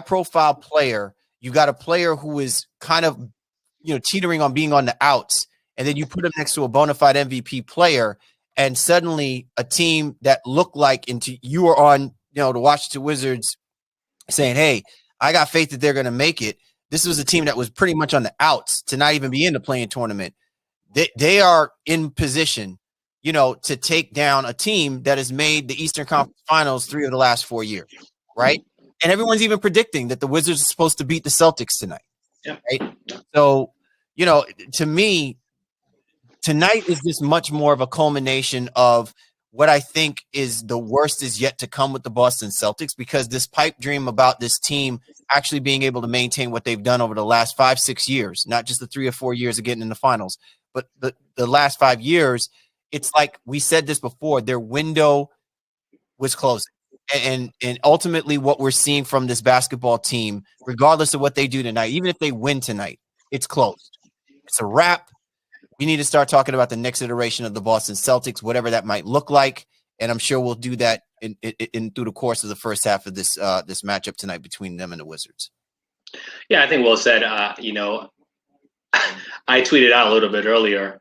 high-profile player, you got a player who is kind of, teetering on being on the outs, and then you put him next to a bona fide MVP player, and suddenly a team that looked like you were on, the Washington Wizards saying, hey, I got faith that they're going to make it. This was a team that was pretty much on the outs to not even be in the play-in tournament. They are in position, to take down a team that has made the Eastern Conference Finals 3 of the last 4 years, right? And everyone's even predicting that the Wizards are supposed to beat the Celtics tonight, right? So, to me, tonight is just much more of a culmination of what I think is the worst is yet to come with the Boston Celtics, because this pipe dream about this team actually being able to maintain what they've done over the last 5-6 years, not just the 3 or 4 years of getting in the finals, but the last 5 years, it's like we said this before, their window was closing. And ultimately what we're seeing from this basketball team, regardless of what they do tonight, even if they win tonight, it's closed. It's a wrap. We need to start talking about the next iteration of the Boston Celtics, whatever that might look like. And I'm sure we'll do that in through the course of the first half of this matchup tonight between them and the Wizards. Yeah, I think well said. I tweeted out a little bit earlier.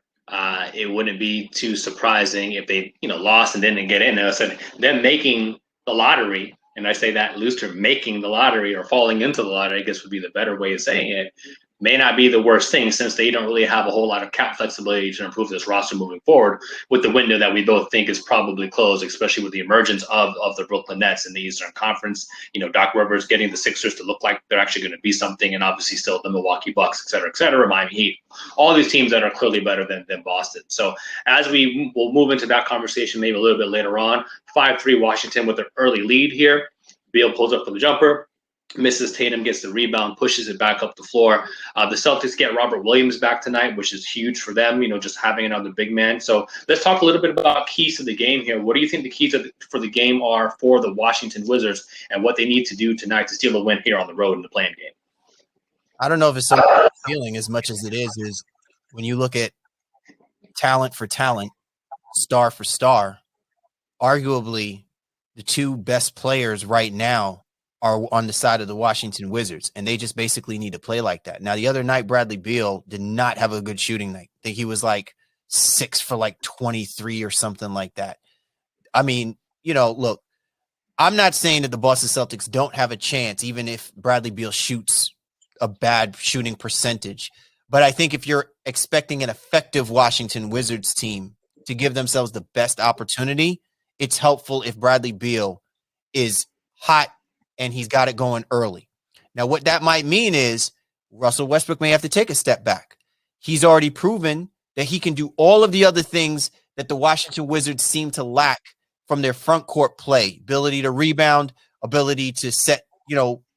It wouldn't be too surprising if they, lost and didn't get in. And I said them making the lottery, and I say that loose term, making the lottery or falling into the lottery, I guess would be the better way of saying it, may not be the worst thing, since they don't really have a whole lot of cap flexibility to improve this roster moving forward with the window that we both think is probably closed, especially with the emergence of the Brooklyn Nets in the Eastern Conference. Doc Rivers getting the Sixers to look like they're actually going to be something, and obviously still the Milwaukee Bucks, et cetera, Miami Heat, all these teams that are clearly better than Boston. So as we will move into that conversation maybe a little bit later on, 5-3 Washington with an early lead here. Beal pulls up for the jumper. Misses. Tatum gets the rebound, pushes it back up the floor. The Celtics get Robert Williams back tonight, which is huge for them, just having another big man. So let's talk a little bit about keys to the game here. What do you think the keys for the game are for the Washington Wizards, and what they need to do tonight to steal a win here on the road in the play-in game? I don't know if it's some feeling as much as it is when you look at talent for talent, star for star, arguably the two best players right now are on the side of the Washington Wizards, and they just basically need to play like that. Now, the other night, Bradley Beal did not have a good shooting night. I think he was like 6 for like 23 or something like that. I mean, look, I'm not saying that the Boston Celtics don't have a chance, even if Bradley Beal shoots a bad shooting percentage. But I think if you're expecting an effective Washington Wizards team to give themselves the best opportunity, it's helpful if Bradley Beal is hot and he's got it going early. Now, what that might mean is Russell Westbrook may have to take a step back. He's already proven that he can do all of the other things that the Washington Wizards seem to lack from their front court play: ability to rebound, ability to set,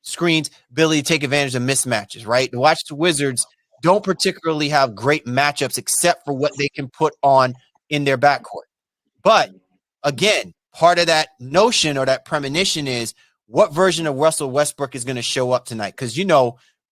screens, ability to take advantage of mismatches, right? The Washington Wizards don't particularly have great matchups except for what they can put on in their backcourt. But again, part of that notion or that premonition is what version of Russell Westbrook is going to show up tonight. Because,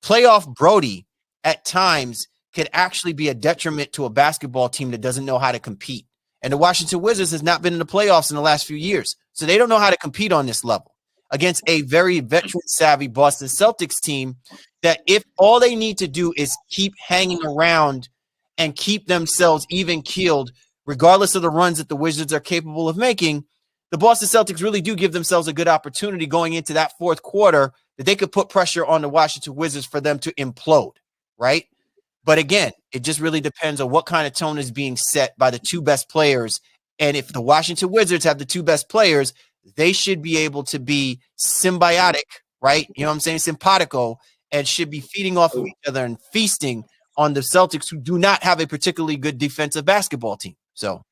playoff Brody at times could actually be a detriment to a basketball team that doesn't know how to compete. And the Washington Wizards has not been in the playoffs in the last few years. So they don't know how to compete on this level against a very veteran-savvy Boston Celtics team that if all they need to do is keep hanging around and keep themselves even-keeled, regardless of the runs that the Wizards are capable of making, the Boston Celtics really do give themselves a good opportunity going into that fourth quarter that they could put pressure on the Washington Wizards for them to implode, right? But again, it just really depends on what kind of tone is being set by the two best players. And if the Washington Wizards have the two best players, they should be able to be symbiotic, right? You know what I'm saying? Simpatico, and should be feeding off of each other and feasting on the Celtics, who do not have a particularly good defensive basketball team. So.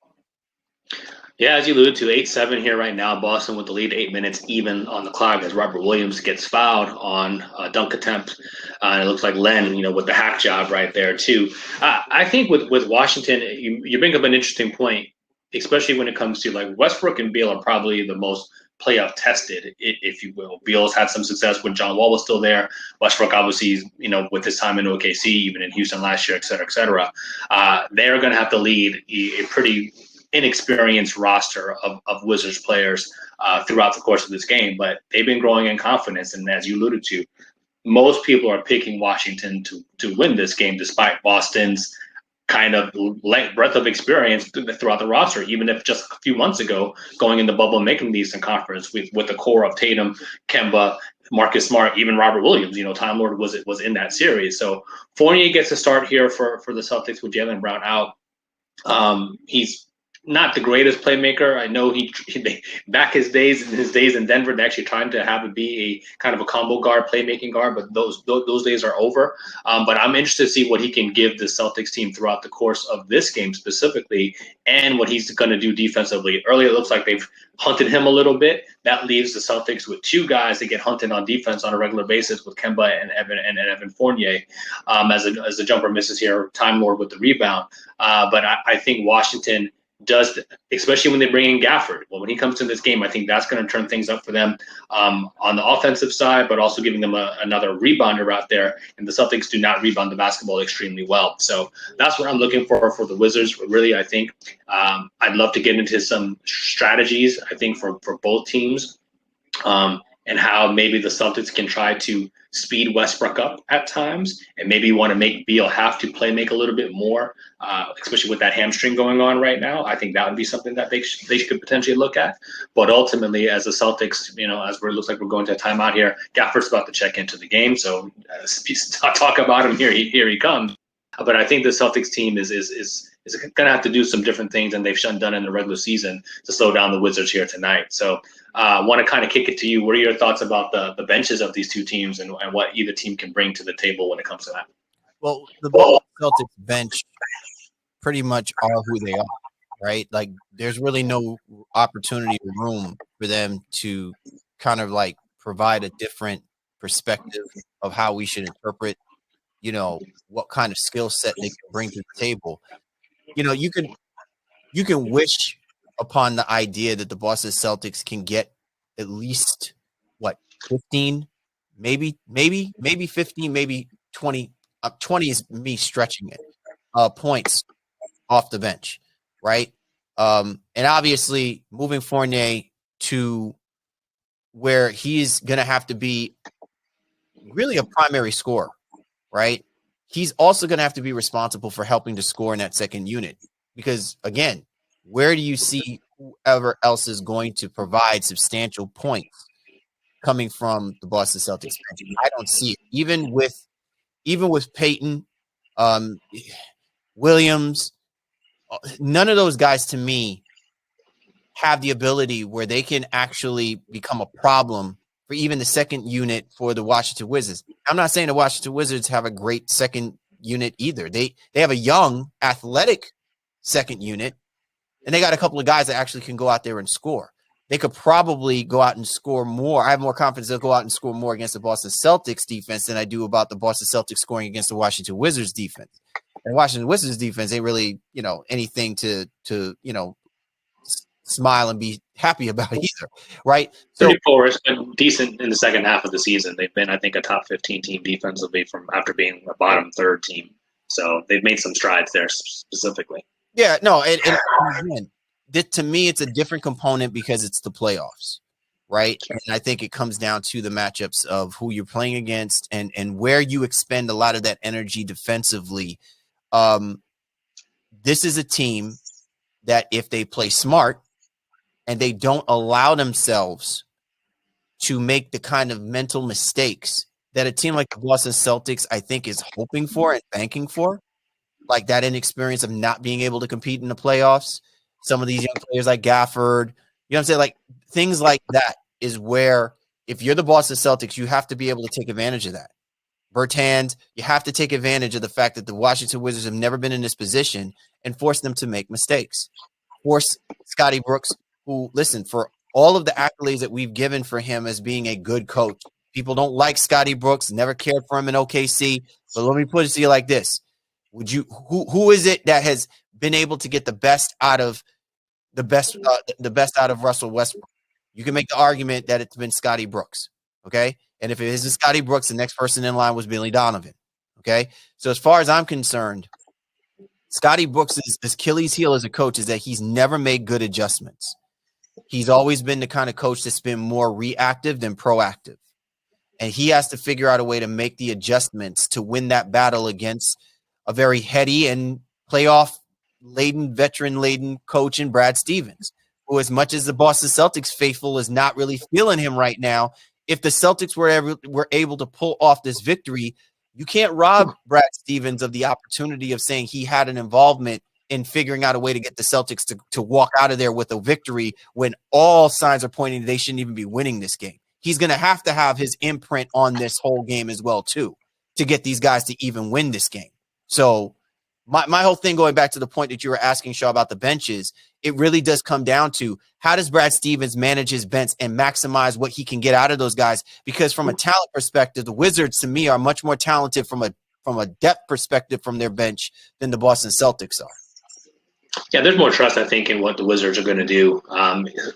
Yeah, as you alluded to, 8-7 here right now. Boston with the lead, 8 minutes even on the clock as Robert Williams gets fouled on a dunk attempt. And it looks like Len, with the hack job right there too. I think with Washington, you bring up an interesting point, especially when it comes to like Westbrook and Beal are probably the most playoff tested, if you will. Beal's had some success when John Wall was still there. Westbrook, obviously, with his time in OKC, even in Houston last year, et cetera, et cetera. They're going to have to lead a pretty inexperienced roster of Wizards players throughout the course of this game, but they've been growing in confidence. And as you alluded to, most people are picking Washington to win this game, despite Boston's kind of breadth of experience throughout the roster, even if just a few months ago, going in the bubble, making the Eastern Conference with the core of Tatum, Kemba, Marcus Smart, even Robert Williams, Time Lord was in that series. So Fournier gets a start here for the Celtics with Jaylen Brown out. He's not the greatest playmaker. I know he back his days in Denver, they actually tried to have it be a kind of a combo guard, playmaking guard, but those days are over. But I'm interested to see what he can give the Celtics team throughout the course of this game specifically, and what he's going to do defensively. Earlier, it looks like they've hunted him a little bit. That leaves the Celtics with two guys that get hunted on defense on a regular basis with Kemba and Evan Fournier. As the jumper misses here, Time Lord with the rebound. But I think Washington does, especially when they bring in Gafford. Well, when he comes to this game, I think that's going to turn things up for them on the offensive side, but also giving them another rebounder out there. And the Celtics do not rebound the basketball extremely well. So that's what I'm looking for the Wizards. Really, I think I'd love to get into some strategies, I think, for both teams. And how maybe the Celtics can try to speed Westbrook up at times, and maybe want to make Beal have to make a little bit more, especially with that hamstring going on right now. I think that would be something that they could potentially look at. But ultimately, as the Celtics, as it looks like we're going to a timeout here, Gafford's about to check into the game, so talk about him here. Here he comes. But I think the Celtics team is going to have to do some different things than they've done in the regular season to slow down the Wizards here tonight. So I want to kind of kick it to you. What are your thoughts about the benches of these two teams and what either team can bring to the table when it comes to that? Well, the Boston Celtics bench pretty much are who they are, right? Like, there's really no opportunity or room for them to kind of like provide a different perspective of how we should interpret, what kind of skill set they can bring to the table. You can wish upon the idea that the Boston Celtics can get at least 15, maybe 15, maybe 20. 20 is me stretching it. Points off the bench, right? And obviously moving Fournier to where he's going to have to be really a primary scorer, right? He's also going to have to be responsible for helping to score in that second unit, because again, where do you see whoever else is going to provide substantial points coming from the Boston Celtics bench? I don't see it. Even with Peyton, Williams, none of those guys to me have the ability where they can actually become a problem for even the second unit for the Washington Wizards. I'm not saying the Washington Wizards have a great second unit either. They have a young, athletic second unit, and they got a couple of guys that actually can go out there and score. They could probably go out and score more. I have more confidence they'll go out and score more against the Boston Celtics defense than I do about the Boston Celtics scoring against the Washington Wizards defense. And Washington Wizards defense ain't really, anything to smile and be happy about either, right? So pretty porous, but decent in the second half of the season. They've been, I think, a top 15 team defensively from after being a bottom third team. So they've made some strides there specifically. Yeah, no, and again, to me, it's a different component because it's the playoffs, right? And I think it comes down to the matchups of who you're playing against and where you expend a lot of that energy defensively. This is a team that if they play smart and they don't allow themselves to make the kind of mental mistakes that a team like the Boston Celtics, I think, is hoping for and banking for, like that inexperience of not being able to compete in the playoffs. Some of these young players like Gafford, what I'm saying? Like things like that is where if you're the Boston Celtics, you have to be able to take advantage of that. Bertans, you have to take advantage of the fact that the Washington Wizards have never been in this position and force them to make mistakes. Force Scotty Brooks, who, listen, for all of the accolades that we've given for him as being a good coach, people don't like Scotty Brooks, never cared for him in OKC. But let me put it to you like this. Who is it that has been able to get the best out of Russell Westbrook? You can make the argument that it's been Scotty Brooks, okay? And if it isn't Scotty Brooks, the next person in line was Billy Donovan, okay? So as far as I'm concerned, Scotty Brooks' Achilles heel as a coach is that he's never made good adjustments. He's always been the kind of coach that's been more reactive than proactive. And he has to figure out a way to make the adjustments to win that battle against a very heady and playoff-laden, veteran-laden coach in Brad Stevens, who, as much as the Boston Celtics faithful is not really feeling him right now, if the Celtics were able to pull off this victory, you can't rob Brad Stevens of the opportunity of saying he had an involvement in figuring out a way to get the Celtics to walk out of there with a victory when all signs are pointing they shouldn't even be winning this game. He's going to have his imprint on this whole game as well, too, to get these guys to even win this game. So my whole thing, going back to the point that you were asking, Shaw, about the benches, it really does come down to how does Brad Stevens manage his bench and maximize what he can get out of those guys? Because from a talent perspective, the Wizards, to me, are much more talented from a depth perspective from their bench than the Boston Celtics are. Yeah, there's more trust, I think, in what the Wizards are going to do,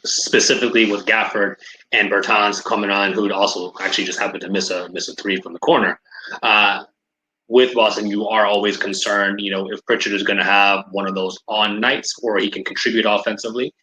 specifically with Gafford and Bertans coming on, who would also actually just happened to miss a three from the corner. With Boston, you are always concerned, if Pritchard is going to have one of those on nights or he can contribute offensively.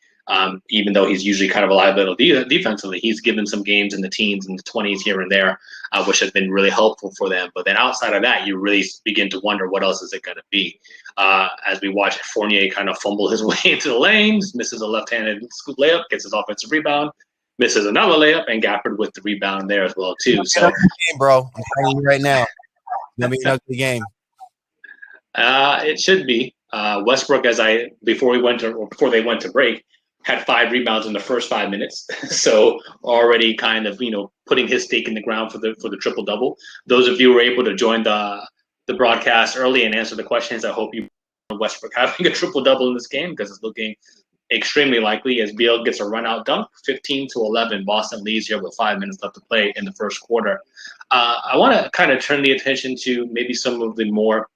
Even though he's usually kind of a liability defensively, he's given some games in the teens and the 20s here and there, which has been really helpful for them. But then outside of that, you really begin to wonder what else is it going to be. As we watch Fournier kind of fumble his way into the lanes, misses a left-handed scoop layup, gets his offensive rebound, misses another layup, and Gafford with the rebound there as well too. So, game, bro, I'm telling you right now, it's gonna be an ugly game. It should be. Westbrook, before they went to break, had 5 rebounds in the first 5 minutes, so already kind of putting his stake in the ground for the triple double. Those of you who were able to join the broadcast early and answer the questions, I hope you Westbrook having a triple double in this game because it's looking extremely likely as Beal gets a run out dunk, 15-11. Boston leads here with 5 minutes left to play in the first quarter. I want to kind of turn the attention to maybe some of the more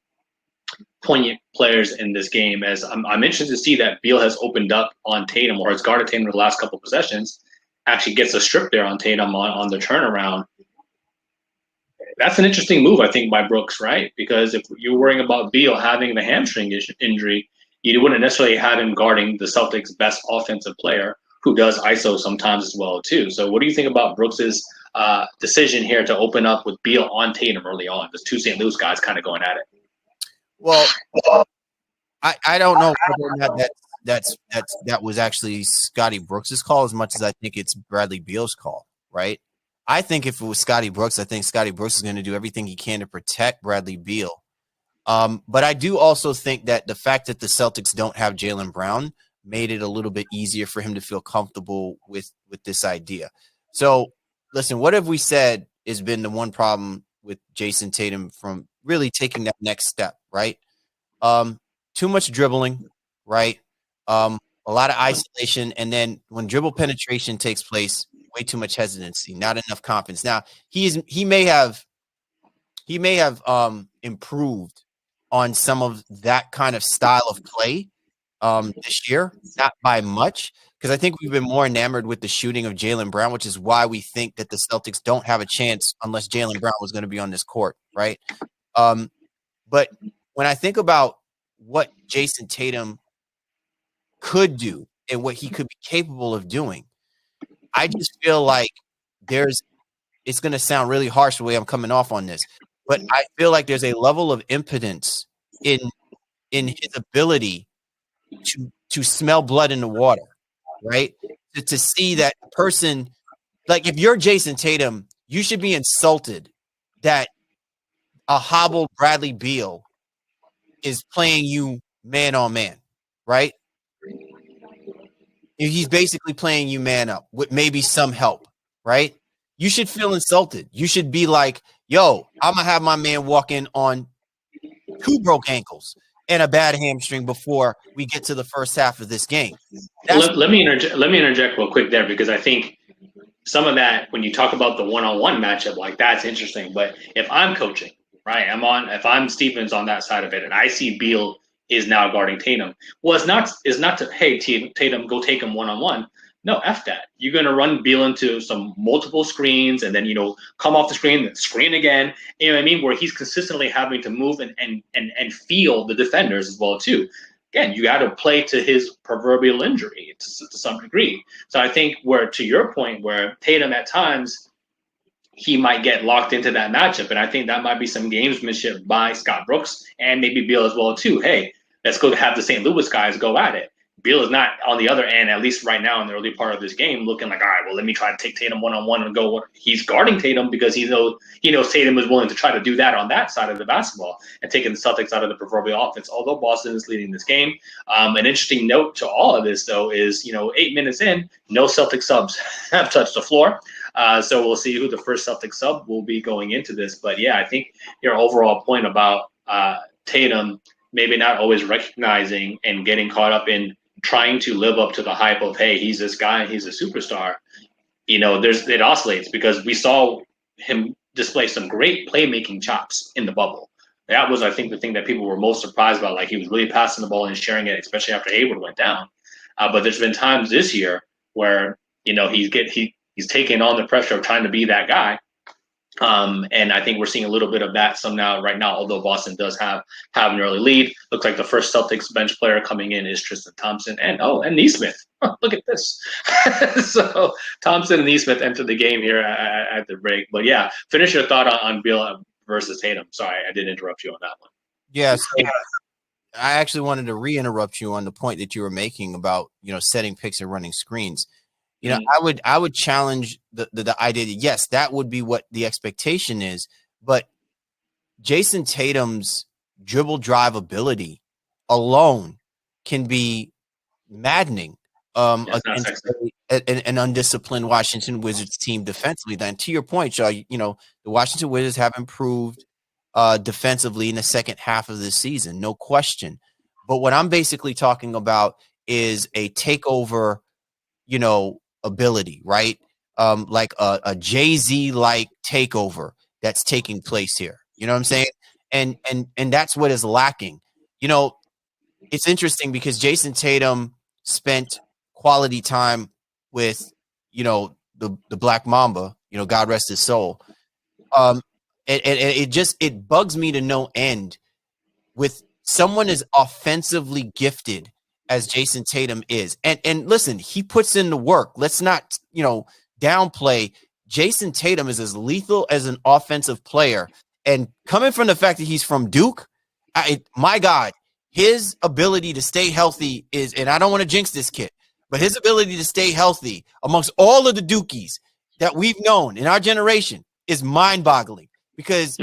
poignant players in this game, as I'm interested to see that Beal has opened up on Tatum, or has guarded Tatum the last couple of possessions, actually gets a strip there on Tatum on the turnaround. That's an interesting move, I think, by Brooks, right? Because if you're worrying about Beal having the hamstring injury, you wouldn't necessarily have him guarding the Celtics' best offensive player, who does ISO sometimes as well, too. So what do you think about Brooks's decision here to open up with Beal on Tatum early on? There's two St. Louis guys kind of going at it. Well, I don't know whether or not that was actually Scotty Brooks's call as much as I think it's Bradley Beal's call, right? I think if it was Scotty Brooks, I think Scotty Brooks is going to do everything he can to protect Bradley Beal. But I do also think that the fact that the Celtics don't have Jaylen Brown made it a little bit easier for him to feel comfortable with this idea. So, listen, what have we said has been the one problem with Jason Tatum from really taking that next step, right? Too much dribbling, right? A lot of isolation, and then when dribble penetration takes place, way too much hesitancy, not enough confidence. Now, he may have improved on some of that kind of style of play this year, not by much, because I think we've been more enamored with the shooting of Jaylen Brown, which is why we think that the Celtics don't have a chance unless Jaylen Brown was going to be on this court, right? But when I think about what Jason Tatum could do and what he could be capable of doing, I just feel like it's going to sound really harsh the way I'm coming off on this, but I feel like there's a level of impotence in his ability to smell blood in the water, right? To see that person, like if you're Jason Tatum, you should be insulted that a hobbled Bradley Beal is playing you man on man, right? He's basically playing you man up with maybe some help, right? You should feel insulted. You should be like, yo, I'm going to have my man walk in on 2 broke ankles and a bad hamstring before we get to the first half of this game. Let me interject real quick there, because I think some of that, when you talk about the one-on-one matchup, like that's interesting. But if I'm coaching, right, if I'm Stevens on that side of it, and I see Beal is now guarding Tatum, well, it's not to, hey, Tatum, go take him one-on-one. No, F that. You're going to run Beal into some multiple screens and then, come off the screen, then screen again. You know what I mean? Where he's consistently having to move and feel the defenders as well, too. Again, you got to play to his proverbial injury to some degree. So I think to your point, where Tatum at times, he might get locked into that matchup. And I think that might be some gamesmanship by Scott Brooks and maybe Beal as well, too. Hey, let's go have the St. Louis guys go at it. Beal is not on the other end, at least right now in the early part of this game, looking like, all right, well, let me try to take Tatum one-on-one and go. He's guarding Tatum because he knows Tatum is willing to try to do that on that side of the basketball and taking the Celtics out of the proverbial offense, although Boston is leading this game. An interesting note to all of this, though, is, 8 minutes in, no Celtic subs have touched the floor. So we'll see who the first Celtic sub will be going into this. But, yeah, I think your overall point about Tatum maybe not always recognizing and getting caught up in trying to live up to the hype of, hey, he's this guy and he's a superstar. It oscillates because we saw him display some great playmaking chops in the bubble. That was, I think, the thing that people were most surprised about. Like, he was really passing the ball and sharing it, especially after Hayward went down. But there's been times this year where, he's taking on the pressure of trying to be that guy. And I think we're seeing a little bit of that right now, although Boston does have an early lead. Looks like the first Celtics bench player coming in is Tristan Thompson and Nesmith. Look at this. So Thompson and Nesmith enter the game here at the break. But yeah, finish your thought on Beal versus Tatum. Sorry, I did interrupt you on that one. Yeah, so I actually wanted to re-interrupt you on the point that you were making about, setting picks and running screens. I would challenge the idea that, yes, that would be what the expectation is, but Jason Tatum's dribble drive ability alone can be maddening against an undisciplined Washington Wizards team defensively. Then, to your point, Shaw, the Washington Wizards have improved defensively in the second half of the season, no question. But what I'm basically talking about is a takeover, ability, right? Like a Jay-Z like takeover that's taking place here. You know what I'm saying? And that's what is lacking. It's interesting because Jason Tatum spent quality time with, the Black Mamba, God rest his soul. And it bugs me to no end with someone as offensively gifted as Jason Tatum is. And listen, he puts in the work. Let's not, downplay. Jason Tatum is as lethal as an offensive player. And coming from the fact that he's from Duke, my God, his ability to stay healthy is, and I don't want to jinx this kid, but his ability to stay healthy amongst all of the Dukies that we've known in our generation is mind-boggling, because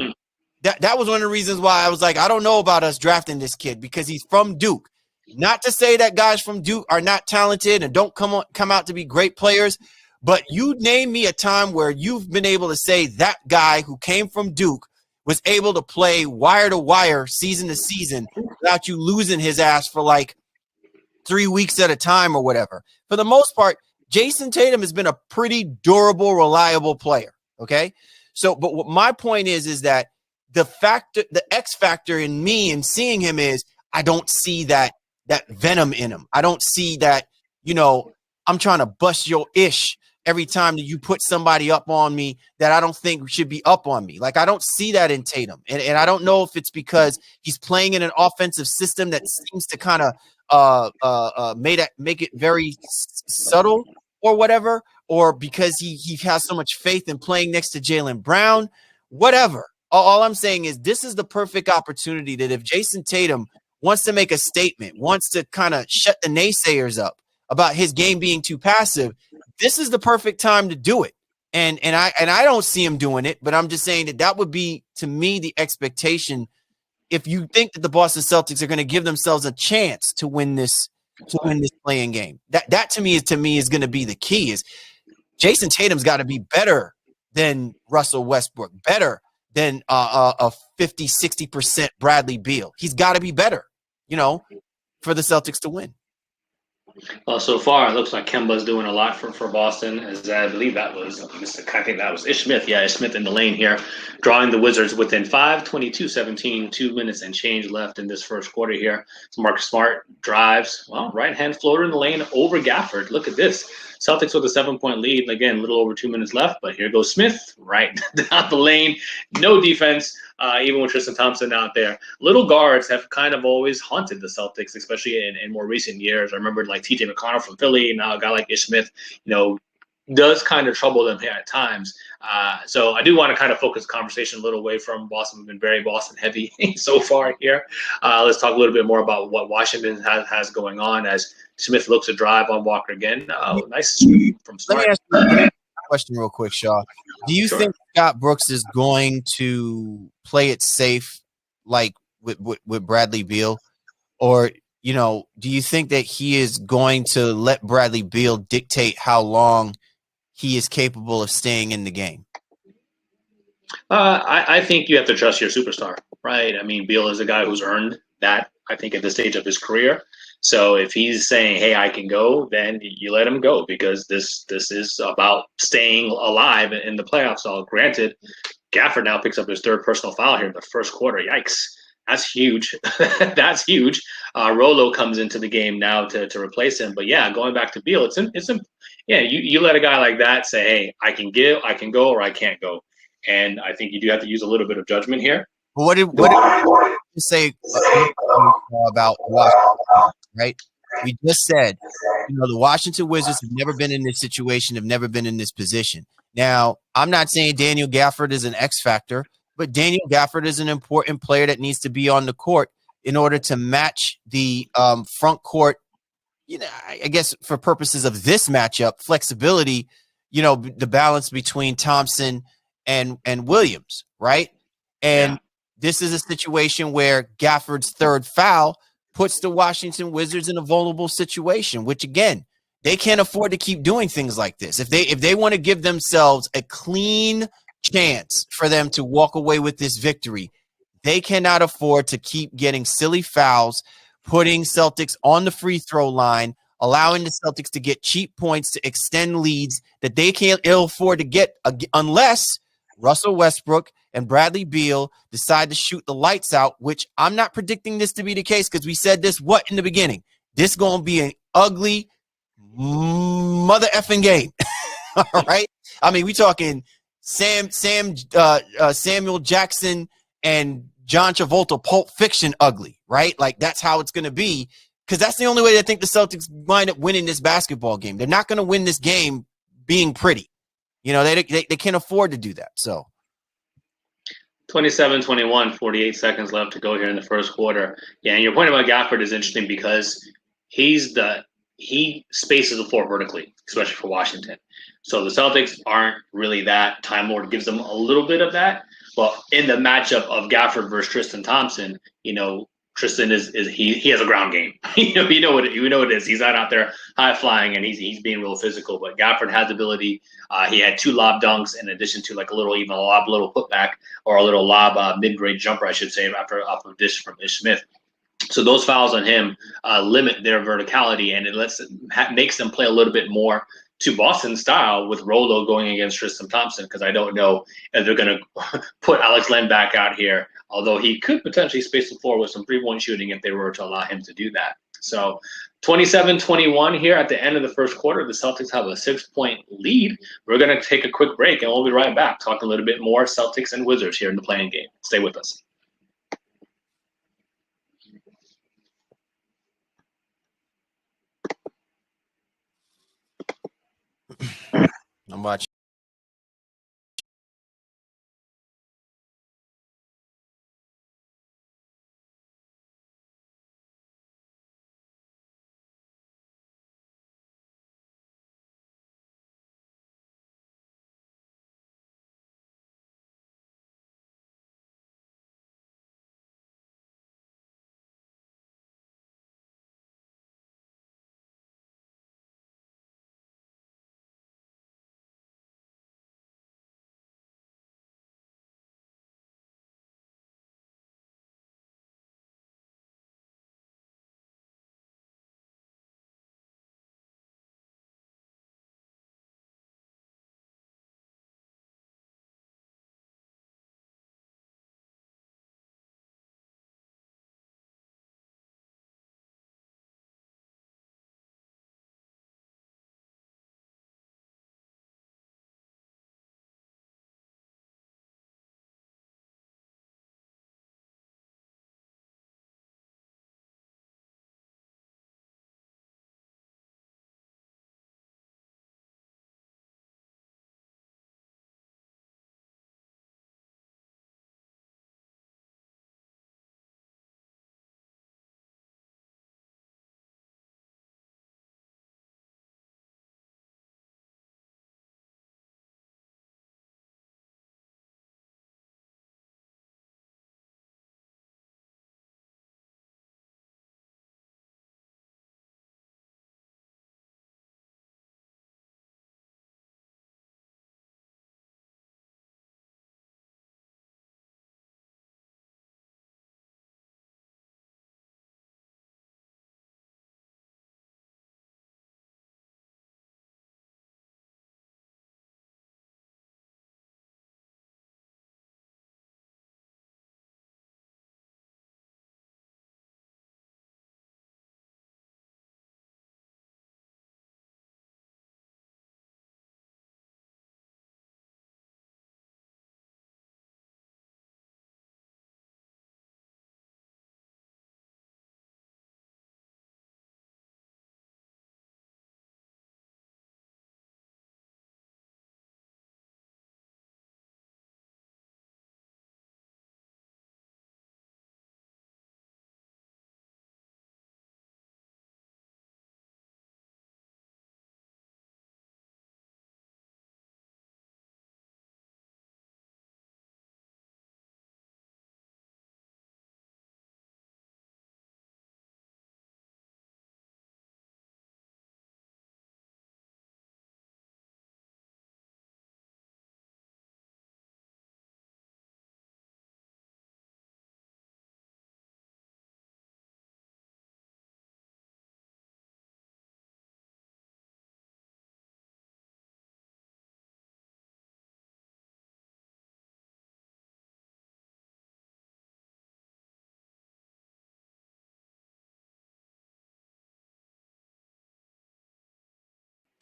that was one of the reasons why I was like, I don't know about us drafting this kid, because he's from Duke. Not to say that guys from Duke are not talented and don't come out to be great players, but you name me a time where you've been able to say that guy who came from Duke was able to play wire to wire, season to season, without you losing his ass for like 3 weeks at a time or whatever. For the most part, Jason Tatum has been a pretty durable, reliable player. Okay. So, but what my point is that the X factor in me and seeing him is, I don't see that venom in him. I don't see that, I'm trying to bust your ish every time that you put somebody up on me that I don't think should be up on me. Like, I don't see that in Tatum. And I don't know if it's because he's playing in an offensive system that seems to kind of make it very subtle or whatever, or because he has so much faith in playing next to Jaylen Brown, whatever. All I'm saying is this is the perfect opportunity that if Jason Tatum wants to make a statement, wants to kind of shut the naysayers up about his game being too passive, this is the perfect time to do it. And I don't see him doing it, but I'm just saying that would be, to me, the expectation. If you think that the Boston Celtics are going to give themselves a chance to win this playing game, that to me is going to be the key. Is Jason Tatum's got to be better than Russell Westbrook, better than a 50-60% Bradley Beal. He's got to be better, for the Celtics to win. Well, so far it looks like Kemba's doing a lot for Boston, as I believe I think that was Ish Smith. Yeah, Ish Smith in the lane here, drawing the Wizards within 5, 22-17, 2 minutes and change left in this first quarter here. So Marcus Smart drives, right hand floater in the lane over Gafford. Look at this. Celtics with a 7-point lead. Again, a little over 2 minutes left, but here goes Smith right down the lane. No defense, even with Tristan Thompson out there. Little guards have kind of always haunted the Celtics, especially in more recent years. I remember like TJ McConnell from Philly, now a guy like Ish Smith, does kind of trouble them here at times. So I do want to kind of focus the conversation a little away from Boston. We've been very Boston heavy so far here. Let's talk a little bit more about what Washington has going on as Smith looks to drive on Walker again. Nice sweep from Smart. Let me ask you a question real quick, Shaw. Do you Sure. think Scott Brooks is going to play it safe like with Bradley Beal? Or, do you think that he is going to let Bradley Beal dictate how long he is capable of staying in the game? I think you have to trust your superstar, right? I mean, Beal is a guy who's earned that, I think, at this stage of his career. So if he's saying, hey, I can go, then you let him go, because this is about staying alive in the playoffs. So granted, Gafford now picks up his third personal foul here in the first quarter. Yikes. That's huge. That's huge. Rolo comes into the game now to replace him. But yeah, going back to Beal, you let a guy like that say, hey, I can go, or I can't go. And I think you do have to use a little bit of judgment here. But what did you say about Washington, right? We just said, the Washington Wizards have never been in this situation, have never been in this position. Now, I'm not saying Daniel Gafford is an X factor, but Daniel Gafford is an important player that needs to be on the court in order to match the front court. I guess for purposes of this matchup, flexibility, the balance between Thompson and Williams, right? And this is a situation where Gafford's third foul puts the Washington Wizards in a vulnerable situation, which again, they can't afford to keep doing things like this. If they want to give themselves a clean chance for them to walk away with this victory, they cannot afford to keep getting silly fouls, putting Celtics on the free throw line, allowing the Celtics to get cheap points to extend leads that they can't afford to get unless Russell Westbrook and Bradley Beal decide to shoot the lights out, which I'm not predicting this to be the case, because we said this in the beginning. This is going to be an ugly mother effing game. All right. I mean, we talking Samuel Jackson and John Travolta Pulp Fiction ugly, right? Like that's how it's going to be, because that's the only way I think the Celtics wind up winning this basketball game. They're not going to win this game being pretty. They can't afford to do that. So 27-21, 48 seconds left to go here in the first quarter. Yeah, and your point about Gafford is interesting because he spaces the floor vertically, especially for Washington. So the Celtics aren't really that. Time Lord gives them a little bit of that. But in the matchup of Gafford versus Tristan Thompson, Tristan he has a ground game. you know what it is. He's not out there high flying, and he's being real physical. But Gafford has the ability. He had 2 lob dunks in addition to like a little putback or a little lob mid-grade jumper, I should say, off of dish from Ish Smith. So those fouls on him limit their verticality, and it makes them play a little bit more to Boston style with Rolo going against Tristan Thompson, because I don't know if they're going to put Alex Len back out here, although he could potentially space the floor with some 3-point shooting if they were to allow him to do that. So 27-21 here at the end of the first quarter. The Celtics have a 6-point lead. We're going to take a quick break, and we'll be right back, talking a little bit more Celtics and Wizards here in the playing game. Stay with us. I'm watching.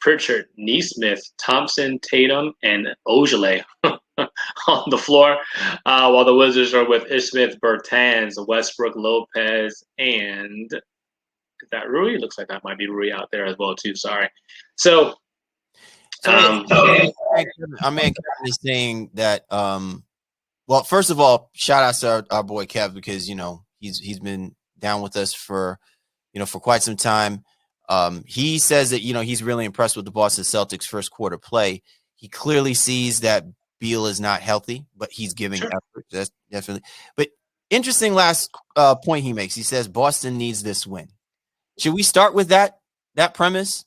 Pritchard, Neesmith, Thompson, Tatum, and Ogilvy on the floor, while the Wizards are with Ishmith, Bertans, Westbrook, Lopez, and is that Rui? Looks like that might be Rui out there as well too. Sorry. So, our man Kevin is saying that. Well, first of all, shout out to our boy Kev, because he's been down with us for for quite some time. He says that he's really impressed with the Boston Celtics first quarter play. He clearly sees that Beal is not healthy, but he's giving effort. That's definitely. But interesting last point he makes. He says Boston needs this win. Should we start with that premise?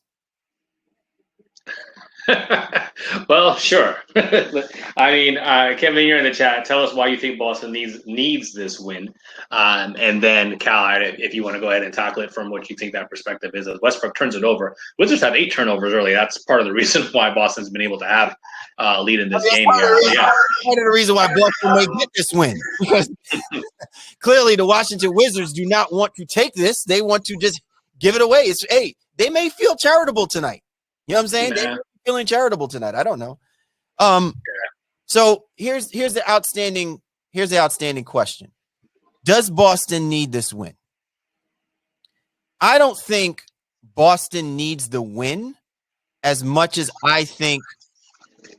Well, sure. I mean, Kevin, you're in the chat. Tell us why you think Boston needs this win, and then Cal, if you want to go ahead and tackle it from what you think that perspective is. As Westbrook turns it over, Wizards have 8 turnovers early. That's part of the reason why Boston's been able to have a lead in this game here. Yeah, part of the reason why Boston may get this win, because clearly the Washington Wizards do not want to take this. They want to just give it away. They may feel charitable tonight. You know what I'm saying? Yeah. Feeling charitable tonight. I don't know. So here's the outstanding question. Does Boston need this win? I don't think Boston needs the win as much as I think,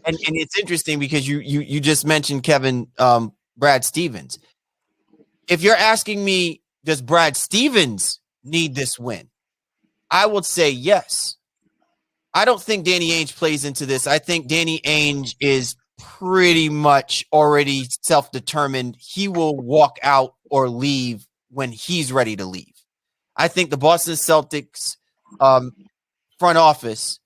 and it's interesting because you just mentioned Kevin, Brad Stevens. If you're asking me, does Brad Stevens need this win? I would say yes. I don't think Danny Ainge plays into this. I think Danny Ainge is pretty much already self-determined. He will walk out or leave when he's ready to leave. I think the Boston Celtics front office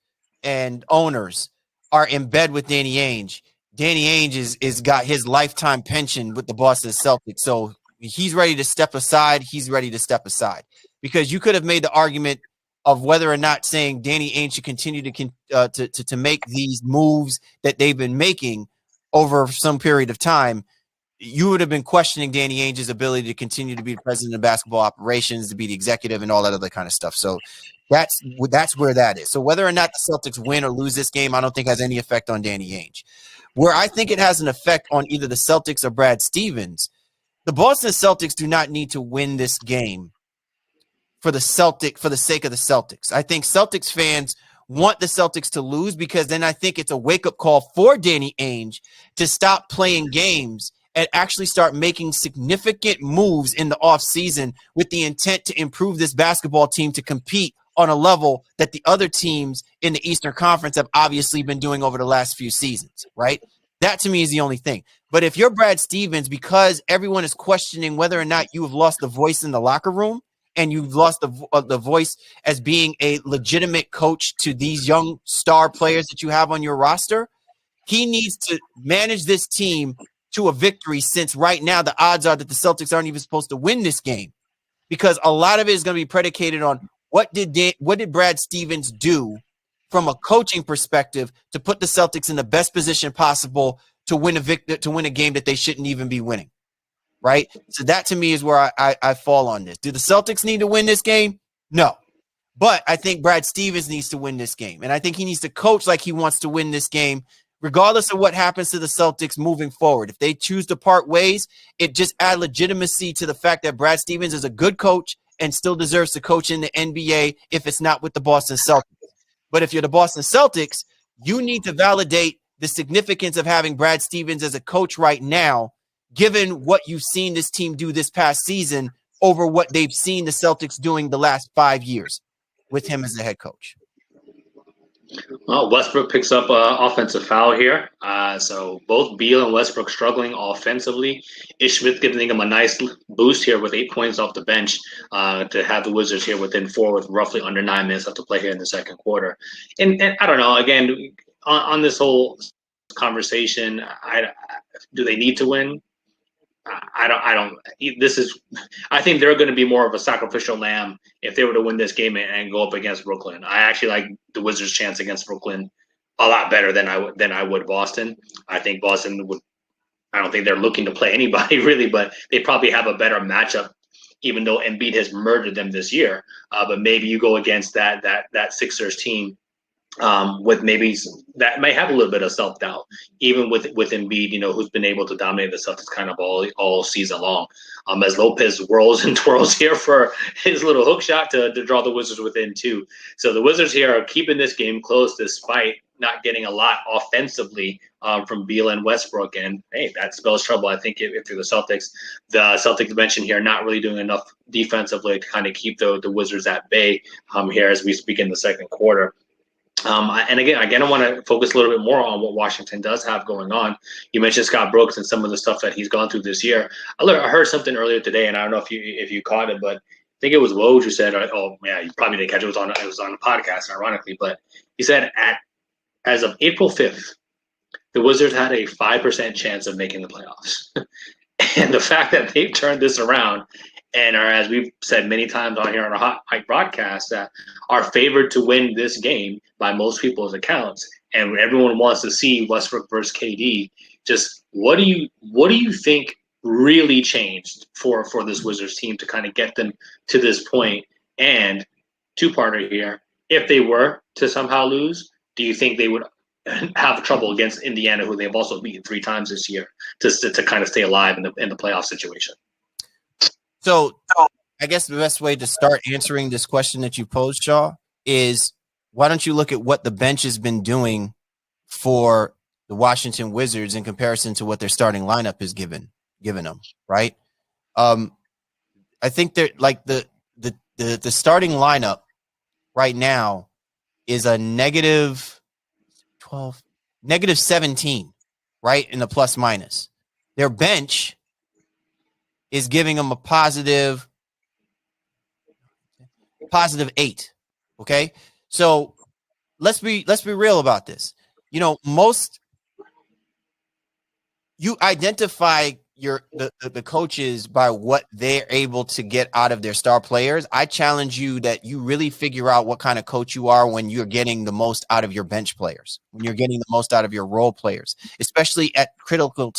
and owners are in bed with Danny Ainge. Danny Ainge is got his lifetime pension with the Boston Celtics. So he's ready to step aside. He's ready to step aside, because you could have made the argument of whether or not saying Danny Ainge should continue to make these moves that they've been making over some period of time. You would have been questioning Danny Ainge's ability to continue to be the president of basketball operations, to be the executive, and all that other kind of stuff. So that's where that is. So whether or not the Celtics win or lose this game, I don't think has any effect on Danny Ainge. Where I think it has an effect on either the Celtics or Brad Stevens, the Boston Celtics do not need to win this game for the sake of the Celtics. I think Celtics fans want the Celtics to lose, because then I think it's a wake-up call for Danny Ainge to stop playing games and actually start making significant moves in the offseason with the intent to improve this basketball team to compete on a level that the other teams in the Eastern Conference have obviously been doing over the last few seasons, right? That to me is the only thing. But if you're Brad Stevens, because everyone is questioning whether or not you have lost the voice in the locker room, and you've lost the voice as being a legitimate coach to these young star players that you have on your roster, he needs to manage this team to a victory, since right now the odds are that the Celtics aren't even supposed to win this game, because a lot of it is going to be predicated on what did Brad Stevens do from a coaching perspective to put the Celtics in the best position possible to win a game that they shouldn't even be winning. Right? So that to me is where I fall on this. Do the Celtics need to win this game? No. But I think Brad Stevens needs to win this game. And I think he needs to coach like he wants to win this game, regardless of what happens to the Celtics moving forward. If they choose to part ways, it just adds legitimacy to the fact that Brad Stevens is a good coach and still deserves to coach in the NBA if it's not with the Boston Celtics. But if you're the Boston Celtics, you need to validate the significance of having Brad Stevens as a coach right now, given what you've seen this team do this past season over what they've seen the Celtics doing the last 5 years with him as the head coach. Well, Westbrook picks up an offensive foul here. So both Beal and Westbrook struggling offensively. Ish Smith giving them a nice boost here with 8 points off the bench to have the Wizards here within 4 with roughly under 9 minutes left to play here in the second quarter. And I don't know, again, on this whole conversation, do they need to win? I think they're going to be more of a sacrificial lamb if they were to win this game and go up against Brooklyn. I actually like the Wizards' chance against Brooklyn a lot better than I would Boston. I think Boston would. I don't think they're looking to play anybody really, but they probably have a better matchup, even though Embiid has murdered them this year. But maybe you go against that Sixers team with maybe that might have a little bit of self doubt, even with Embiid, who's been able to dominate the Celtics kind of all season long. As Lopez whirls and twirls here for his little hook shot to draw the Wizards within two. So the Wizards here are keeping this game close despite not getting a lot offensively from Beal and Westbrook. And hey, that spells trouble, I think, if you're the Celtics mentioned here not really doing enough defensively to kind of keep the Wizards at bay here as we begin the second quarter. And again, I want to focus a little bit more on what Washington does have going on. You mentioned Scott Brooks and some of the stuff that he's gone through this year. I heard something earlier today, and I don't know if you caught it, but I think it was Woj who said, "Oh, yeah, you probably didn't catch it. It was on a podcast, ironically." But he said, as of April 5th, the Wizards had a 5% chance of making the playoffs, and the fact that they've turned this around and are, as we've said many times on here on our HotMic broadcast, that are favored to win this game by most people's accounts, and everyone wants to see Westbrook versus KD. Just what do you think really changed for this Wizards team to kind of get them to this point? And two-parter here: if they were to somehow lose, do you think they would have trouble against Indiana, who they've also beaten 3 times this year, to kind of stay alive in the playoff situation? So I guess the best way to start answering this question that you posed, Shaw, is why don't you look at what the bench has been doing for the Washington Wizards in comparison to what their starting lineup is given them, right? I think they're like the starting lineup right now is a negative 12, negative 17, right? In the plus minus. Their bench is giving them a positive 8. Okay. So let's be real about this. Most you identify the coaches by what they're able to get out of their star players. I challenge you that you really figure out what kind of coach you are when you're getting the most out of your bench players, when you're getting the most out of your role players, especially at critical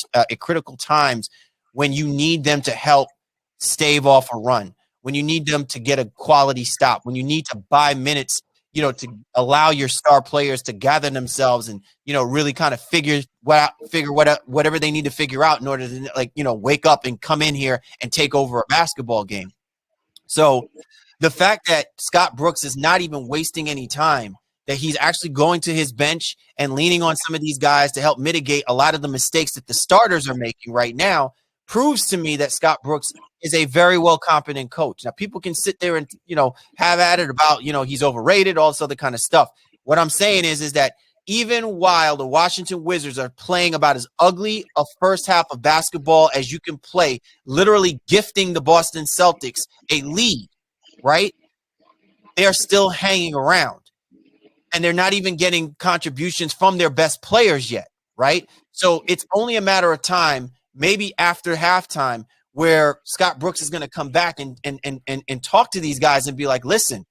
times when you need them to help stave off a run, when you need them to get a quality stop, when you need to buy minutes, to allow your star players to gather themselves and, really kind of figure whatever they need to figure out in order to wake up and come in here and take over a basketball game. So the fact that Scott Brooks is not even wasting any time, that he's actually going to his bench and leaning on some of these guys to help mitigate a lot of the mistakes that the starters are making right now, proves to me that Scott Brooks is a very well competent coach. Now, people can sit there and, have at it about, he's overrated, all this other kind of stuff. What I'm saying is that even while the Washington Wizards are playing about as ugly a first half of basketball as you can play, literally gifting the Boston Celtics a lead, right? They are still hanging around. And they're not even getting contributions from their best players yet, right? So it's only a matter of time, maybe after halftime, where Scott Brooks is going to come back and talk to these guys and be like, listen,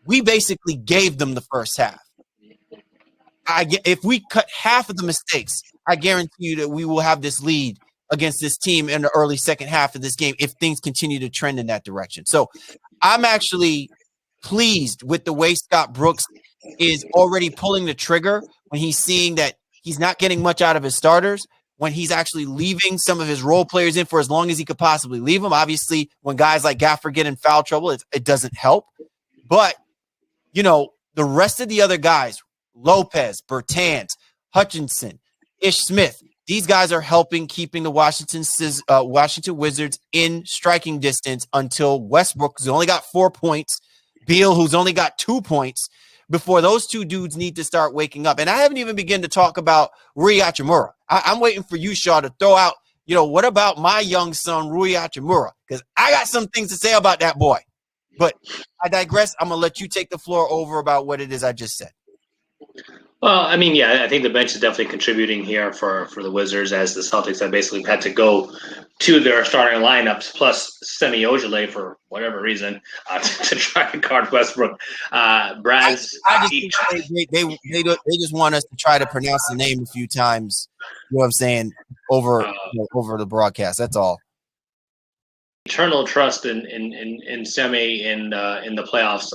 we basically gave them the first half. If we cut half of the mistakes, I guarantee you that we will have this lead against this team in the early second half of this game if things continue to trend in that direction. So I'm actually pleased with the way Scott Brooks is already pulling the trigger when he's seeing that he's not getting much out of his starters, when he's actually leaving some of his role players in for as long as he could possibly leave them. Obviously, when guys like Gafford get in foul trouble, it doesn't help. But, the rest of the other guys, Lopez, Bertans, Hutchinson, Ish Smith, these guys are helping keeping the Washington Wizards in striking distance until Westbrook, who's only got 4 points, Beal, who's only got 2 points, before those two dudes need to start waking up. And I haven't even begun to talk about Rui Hachimura. I'm waiting for you, Shaw, to throw out, what about my young son, Rui Hachimura? Because I got some things to say about that boy. But I digress. I'm going to let you take the floor over about what it is I just said. Well, I mean, yeah, I think the bench is definitely contributing here for the Wizards, as the Celtics have basically had to go to their starting lineups plus Semi Ojeleye for whatever reason to try to guard Westbrook. Brad's they just want us to try to pronounce the name a few times. You know what I'm saying, over the broadcast. That's all. Eternal trust in Semi in the playoffs.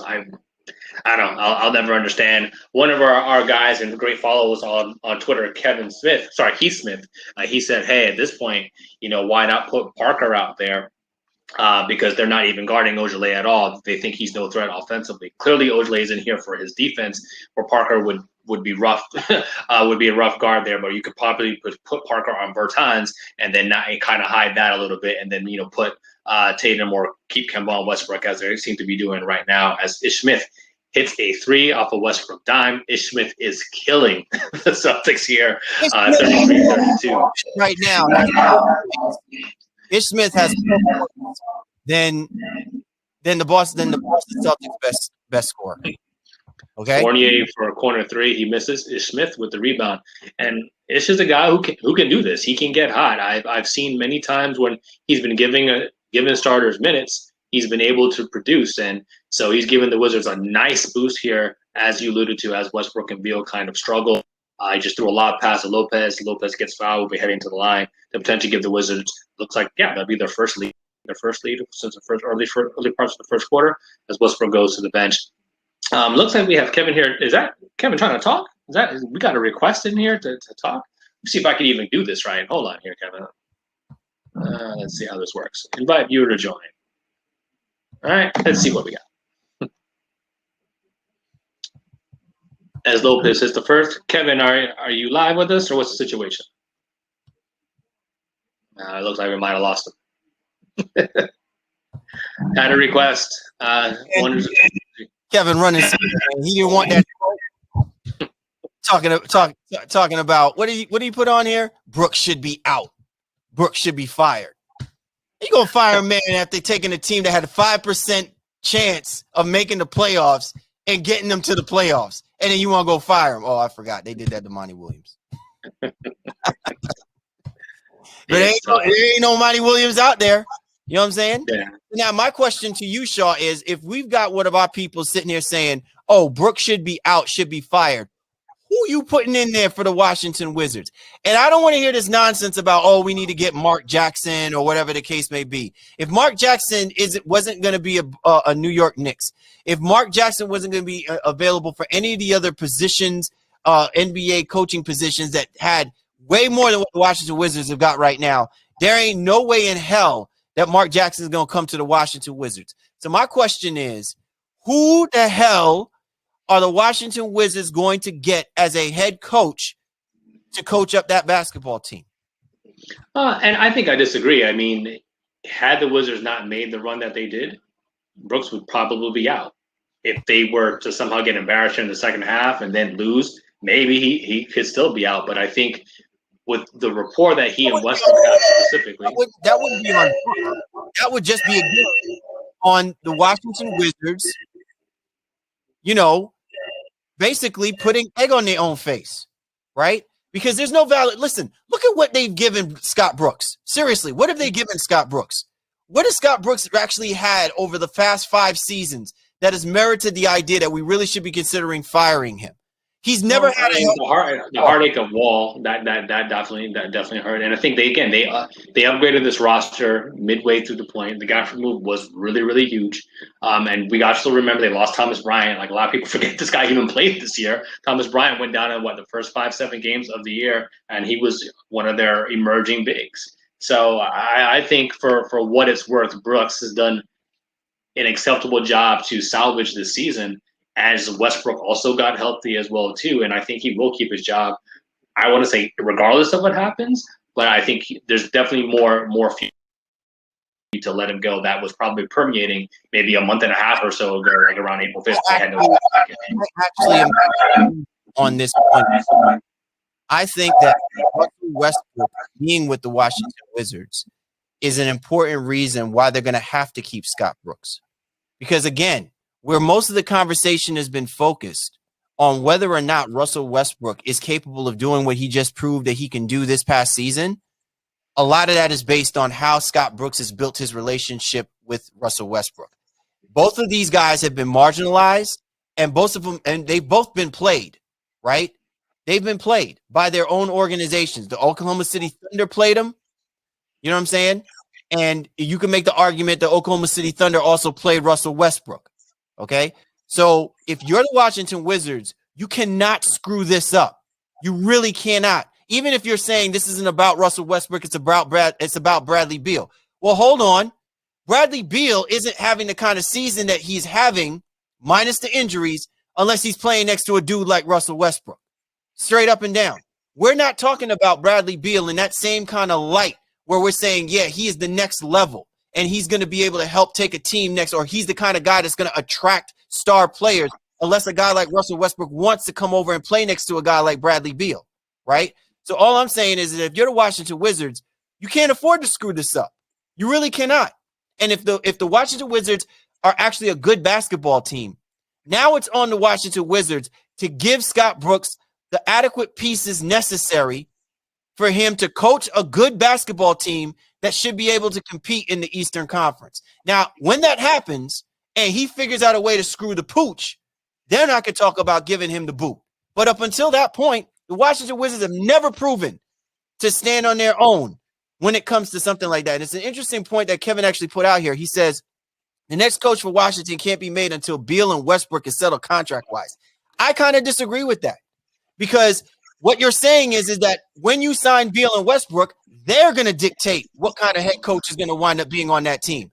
I don't know. I'll never understand. One of our guys and great followers on Twitter, Keith Smith, he said, hey, at this point, why not put Parker out there? Because they're not even guarding Ojale at all. They think he's no threat offensively. Clearly, Ojale isn't here for his defense, where Parker would be rough, would be a rough guard there. But you could probably put Parker on Bertans and then not kind of hide that a little bit, and then put Tatum or keep Kemba on Westbrook as they seem to be doing right now. As Ish Smith hits a 3 off a Westbrook dime, Ish Smith is killing the Celtics here, 33-32 right now. Ish Smith has then the Boston Celtics best scorer. Okay, Fournier for a corner 3, he misses. Ish Smith with the rebound, and Ish is a guy who can do this. He can get hot. I've seen many times when he's been giving starters minutes, he's been able to produce, and so he's given the Wizards a nice boost here, as you alluded to, as Westbrook and Beal kind of struggle. He just threw a lot past to Lopez. Lopez gets fouled, will be heading to the line to potentially give the Wizards, looks like, that'll be their first lead since the early parts of the first quarter, as Westbrook goes to the bench. Looks like we have Kevin here. Is that Kevin trying to talk? We got a request in here to talk? Let's see if I can even do this right. Hold on here, Kevin. Let's see how this works. Invite viewer to join. All right, let's see what we got. As Lopez hits the first. Kevin, are you live with us, or what's the situation? It looks like we might have lost him. Had a request. Kevin running. He didn't want that. Talking about what do you put on here? Brooks should be out. Brooks should be fired. You gonna fire a man after taking a team that had a 5% chance of making the playoffs and getting them to the playoffs, and then you want to go fire him? Oh, I forgot they did that to Monty Williams. But there ain't no Monty Williams out there. You know what I'm saying? Yeah. Now, my question to you, Shaw, is if we've got one of our people sitting here saying, oh, Brooks should be out, should be fired, who you putting in there for the Washington Wizards? And I don't want to hear this nonsense about, oh, we need to get Mark Jackson or whatever the case may be. If Mark Jackson wasn't going to be a New York Knicks, if Mark Jackson wasn't going to be available for any of the other positions, NBA coaching positions that had way more than what the Washington Wizards have got right now, there ain't no way in hell that Mark Jackson is going to come to the Washington Wizards. So my question is, who the hell are the Washington Wizards going to get as a head coach to coach up that basketball team? And I think I disagree. I mean, had the Wizards not made the run that they did, Brooks would probably be out. If they were to somehow get embarrassed in the second half and then lose, maybe he could still be out. But I think with the rapport that he and Westbrook have specifically, that wouldn't be on. That would just be again on the Washington Wizards. Basically putting egg on their own face, right? Because there's no valid. Listen, look at what they've given Scott Brooks. Seriously, what have they given Scott Brooks? What has Scott Brooks actually had over the past 5 seasons that has merited the idea that we really should be considering firing him? He's never had the heartache of Wall that definitely hurt. And I think they upgraded this roster midway through the point. The guy move was really, really huge. And we got to still remember they lost Thomas Bryant. Like a lot of people forget this guy even played this year. Thomas Bryant went down in the first 5-7 games of the year, and he was one of their emerging bigs. So I think for what it's worth, Brooks has done an acceptable job to salvage this season, as Westbrook also got healthy as well too, and I think he will keep his job. I want to say regardless of what happens, but I think there's definitely more to let him go. That was probably permeating maybe a month and a half or so ago, like around April 5th. Actually, on this point, I think that Westbrook being with the Washington Wizards is an important reason why they're going to have to keep Scott Brooks, because again, where most of the conversation has been focused on whether or not Russell Westbrook is capable of doing what he just proved that he can do this past season, a lot of that is based on how Scott Brooks has built his relationship with Russell Westbrook. Both of these guys have been marginalized, and they've both been played, right? They've been played by their own organizations. The Oklahoma City Thunder played them. You know what I'm saying? And you can make the argument that Oklahoma City Thunder also played Russell Westbrook. Okay, So if you're the Washington Wizards, you cannot screw this up. You really cannot. Even if you're saying this isn't about Russell Westbrook, it's about Bradley Beal. Well, hold on. Bradley Beal isn't having the kind of season that he's having, minus the injuries, unless he's playing next to a dude like Russell Westbrook. Straight up and down. We're not talking about Bradley Beal in that same kind of light where we're saying, yeah, he is the next level and he's going to be able to help take a team next, or he's the kind of guy that's going to attract star players, unless a guy like Russell Westbrook wants to come over and play next to a guy like Bradley Beal, right? So all I'm saying is that if you're the Washington Wizards, you can't afford to screw this up. You really cannot. And if the Washington Wizards are actually a good basketball team, now it's on the Washington Wizards to give Scott Brooks the adequate pieces necessary for him to coach a good basketball team that should be able to compete in the Eastern Conference. Now, when that happens and he figures out a way to screw the pooch, then I could talk about giving him the boot. But up until that point, the Washington Wizards have never proven to stand on their own when it comes to something like that. And it's an interesting point that Kevin actually put out here. He says, the next coach for Washington can't be made until Beal and Westbrook is settled contract-wise. I kind of disagree with that, because what you're saying is that when you sign Beal and Westbrook, they're going to dictate what kind of head coach is going to wind up being on that team.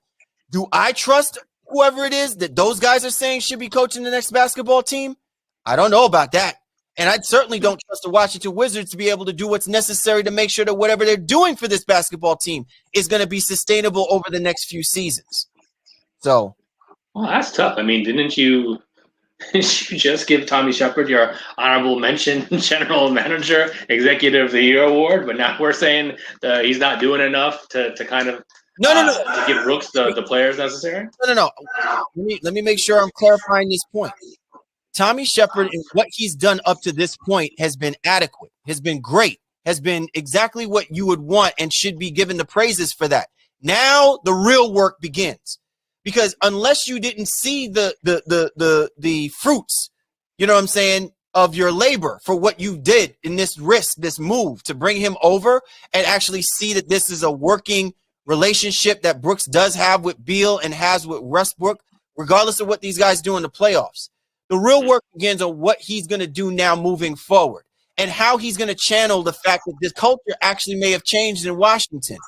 Do I trust whoever it is that those guys are saying should be coaching the next basketball team? I don't know about that. And I certainly don't trust the Washington Wizards to be able to do what's necessary to make sure that whatever they're doing for this basketball team is going to be sustainable over the next few seasons. So, well, that's tough. I mean, didn't you just give Tommy Shepard your honorable mention general manager, executive of the year award? But now we're saying he's not doing enough to kind of to give Brooks the players necessary? No. Let me make sure I'm clarifying this point. Tommy Shepard and what he's done up to this point has been adequate, has been great, has been exactly what you would want and should be given the praises for that. Now the real work begins. Because unless you didn't see the fruits, you know what I'm saying, of your labor for what you did in this risk, this move to bring him over and actually see that this is a working relationship that Brooks does have with Beal and has with Westbrook, regardless of what these guys do in the playoffs. The real work begins on what he's going to do now moving forward and how he's going to channel the fact that this culture actually may have changed in Washington.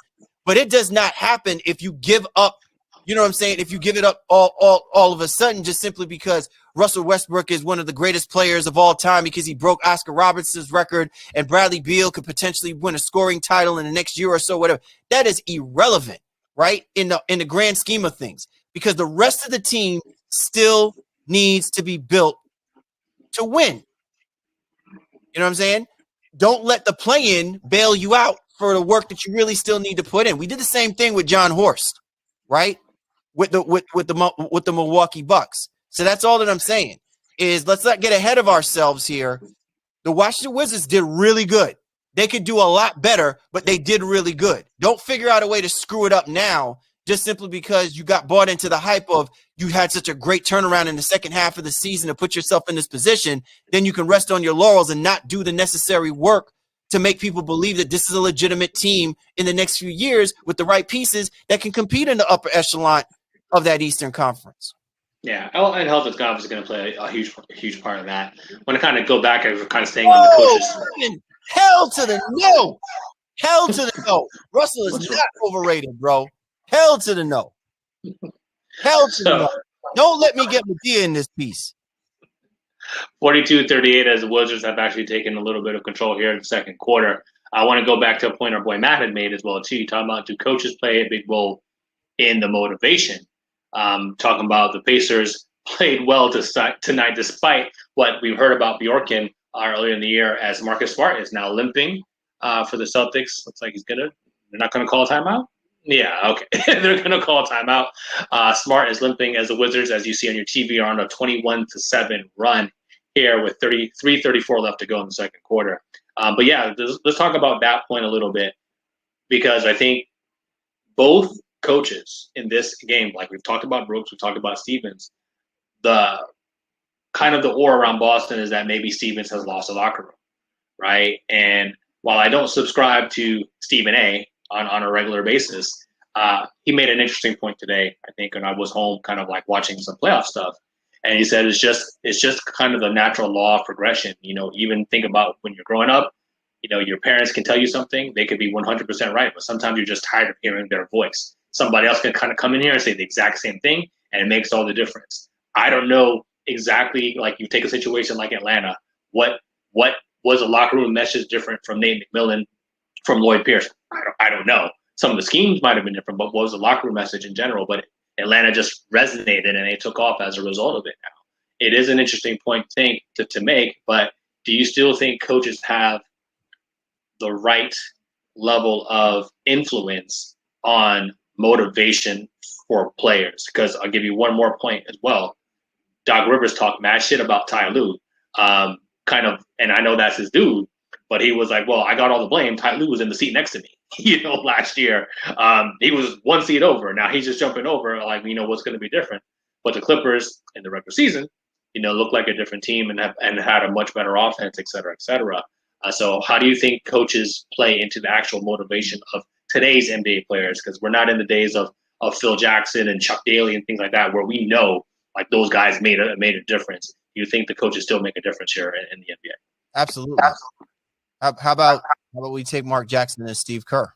But it does not happen if you give up. You know what I'm saying? If you give it up all of a sudden, just simply because Russell Westbrook is one of the greatest players of all time because he broke Oscar Robertson's record and Bradley Beal could potentially win a scoring title in the next year or so, whatever. That is irrelevant, right? In the grand scheme of things, because the rest of the team still needs to be built to win. You know what I'm saying? Don't let the play-in bail you out for the work that you really still need to put in. We did the same thing with John Horst, right? With the Milwaukee Bucks. So that's all that I'm saying is let's not get ahead of ourselves here. The Washington Wizards did really good. They could do a lot better, but they did really good. Don't figure out a way to screw it up now just simply because you got bought into the hype of you had such a great turnaround in the second half of the season to put yourself in this position. Then you can rest on your laurels and not do the necessary work to make people believe that this is a legitimate team in the next few years with the right pieces that can compete in the upper echelon of that Eastern Conference. Yeah, and health is obviously going to play a huge part of that. When I kind of go back, I was kind of staying on the coaches. Man, hell to the no. Hell to the no. Russell is not overrated, bro. Hell to the no. Hell to the no. Don't let me get Medea in this piece. 42-38 as the Wizards have actually taken a little bit of control here in the second quarter. I want to go back to a point our boy Matt had made as well, too. You talking about do coaches play a big role in the motivation? Talking about the Pacers played well tonight despite what we've heard about Bjorken earlier in the year, as Marcus Smart is now limping for the Celtics. Looks like they're not going to call a timeout? Yeah, okay. They're going to call a timeout. Smart is limping as the Wizards, as you see on your TV, are on a 21-7 run here with 3:34 left to go in the second quarter. But yeah, let's talk about that point a little bit, because I think both coaches in this game, like we've talked about Brooks, we've talked about Stevens, the kind of the aura around Boston is that maybe Stevens has lost the locker room, right? And while I don't subscribe to Stephen A on a regular basis, he made an interesting point today, I think, when I was home kind of like watching some playoff stuff. And he said it's just kind of the natural law of progression. Even think about when you're growing up. Your parents can tell you something, they could be 100% right, but sometimes you're just tired of hearing their voice. Somebody else can kind of come in here and say the exact same thing, and it makes all the difference. I don't know exactly, like you take a situation like Atlanta, what was a locker room message different from Nate McMillan, from Lloyd Pierce? I don't know. Some of the schemes might have been different, but what was the locker room message in general? But Atlanta just resonated and they took off as a result of it now. It is an interesting point to make, but do you still think coaches have the right level of influence on motivation for players? Because I'll give you one more point as well. Doc Rivers talked mad shit about Ty Lue, and I know that's his dude, but he was like, well, I got all the blame. Ty Lue was in the seat next to me, last year. He was one seat over. Now he's just jumping over, like, what's going to be different. But the Clippers in the regular season, look like a different team and had a much better offense, et cetera, et cetera. So how do you think coaches play into the actual motivation of today's NBA players? Because we're not in the days of Phil Jackson and Chuck Daly and things like that, where we know like those guys made a difference. Do you think the coaches still make a difference here in the NBA? Absolutely. How about we take Mark Jackson and Steve Kerr?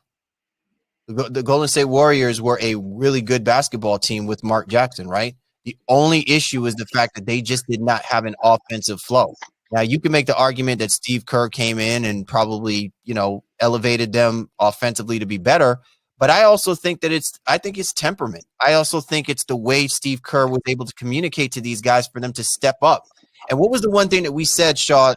The Golden State Warriors were a really good basketball team with Mark Jackson, right? The only issue is the fact that they just did not have an offensive flow. Now, you can make the argument that Steve Kerr came in and probably, elevated them offensively to be better. But I also think that it's temperament. I also think it's the way Steve Kerr was able to communicate to these guys for them to step up. And what was the one thing that we said, Shaw?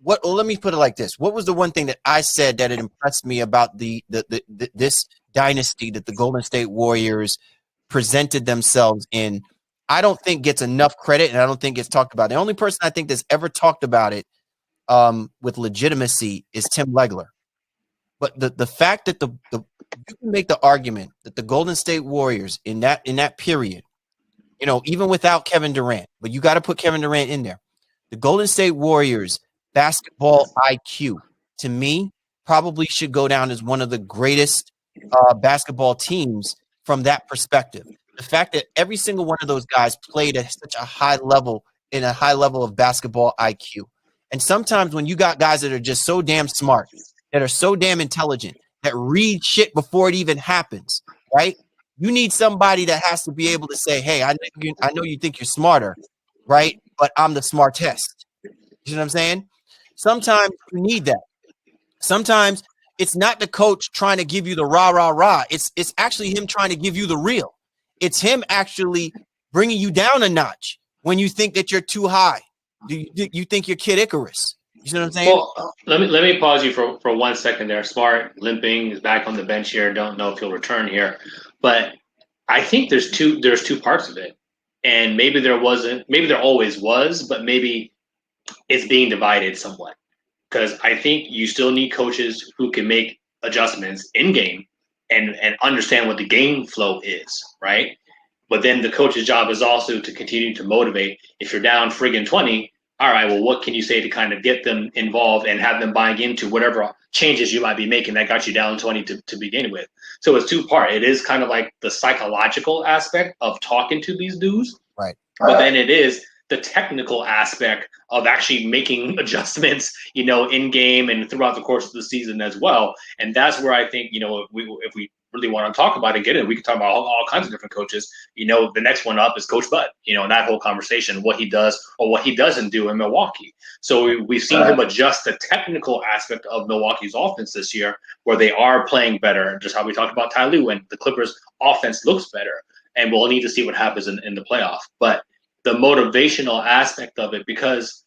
Let me put it like this. What was the one thing that I said that it impressed me about this dynasty that the Golden State Warriors presented themselves in? I don't think gets enough credit, and I don't think gets talked about. The only person I think that's ever talked about it with legitimacy is Tim Legler. But the fact that you can make the argument that the Golden State Warriors in that period, even without Kevin Durant, but you got to put Kevin Durant in there. The Golden State Warriors basketball IQ, to me, probably should go down as one of the greatest basketball teams from that perspective. The fact that every single one of those guys played at such a high level of basketball IQ. And sometimes when you got guys that are just so damn smart, that are so damn intelligent, that read shit before it even happens, right? You need somebody that has to be able to say, hey, I know you think you're smarter, right? But I'm the smartest. You know what I'm saying? Sometimes you need that. Sometimes it's not the coach trying to give you the rah, rah, rah. It's actually him trying to give you the real. It's him actually bringing you down a notch when you think that you're too high. You think you're Kid Icarus. You know what I'm saying? Well, let me pause you for 1 second there. Smart limping is back on the bench here. Don't know if he'll return here, but I think there's two parts of it, and maybe there always was, but maybe it's being divided somewhat. Because I think you still need coaches who can make adjustments in game and understand what the game flow is, right? But then the coach's job is also to continue to motivate. If you're down friggin' 20, all right, well, what can you say to kind of get them involved and have them buying into whatever changes you might be making that got you down 20 to begin with? So it's two-part. It is kind of like the psychological aspect of talking to these dudes. Right. But then it is the technical aspect of actually making adjustments, in game and throughout the course of the season as well. And that's where I think, if we really want to talk about it, we can talk about all kinds of different coaches. The next one up is Coach Bud, and that whole conversation, what he does or what he doesn't do in Milwaukee. So we've seen him adjust the technical aspect of Milwaukee's offense this year, where they are playing better, just how we talked about Ty Lue, and the Clippers offense looks better. And we'll need to see what happens in the playoff. But the motivational aspect of it, because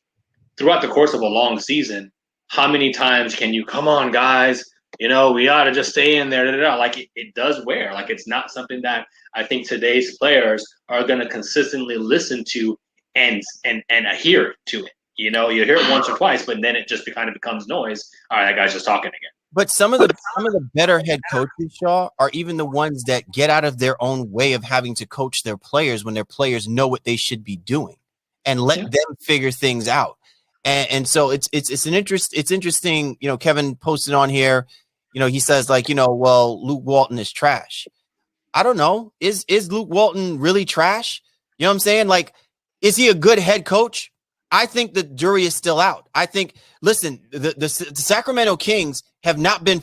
throughout the course of a long season, how many times can you, come on, guys, we ought to just stay in there. Like it does wear. Like it's not something that I think today's players are going to consistently listen to and adhere to it. You hear it once or twice, but then it just kind of becomes noise. All right, that guy's just talking again. But some of the better head coaches, Shaw, are even the ones that get out of their own way of having to coach their players when their players know what they should be doing and let them figure things out. And so it's interesting. Kevin posted on here. He says well, Luke Walton is trash. I don't know. Is Luke Walton really trash? You know what I'm saying? Like, Is he a good head coach? I think the jury is still out. I think, listen, the Sacramento Kings have not been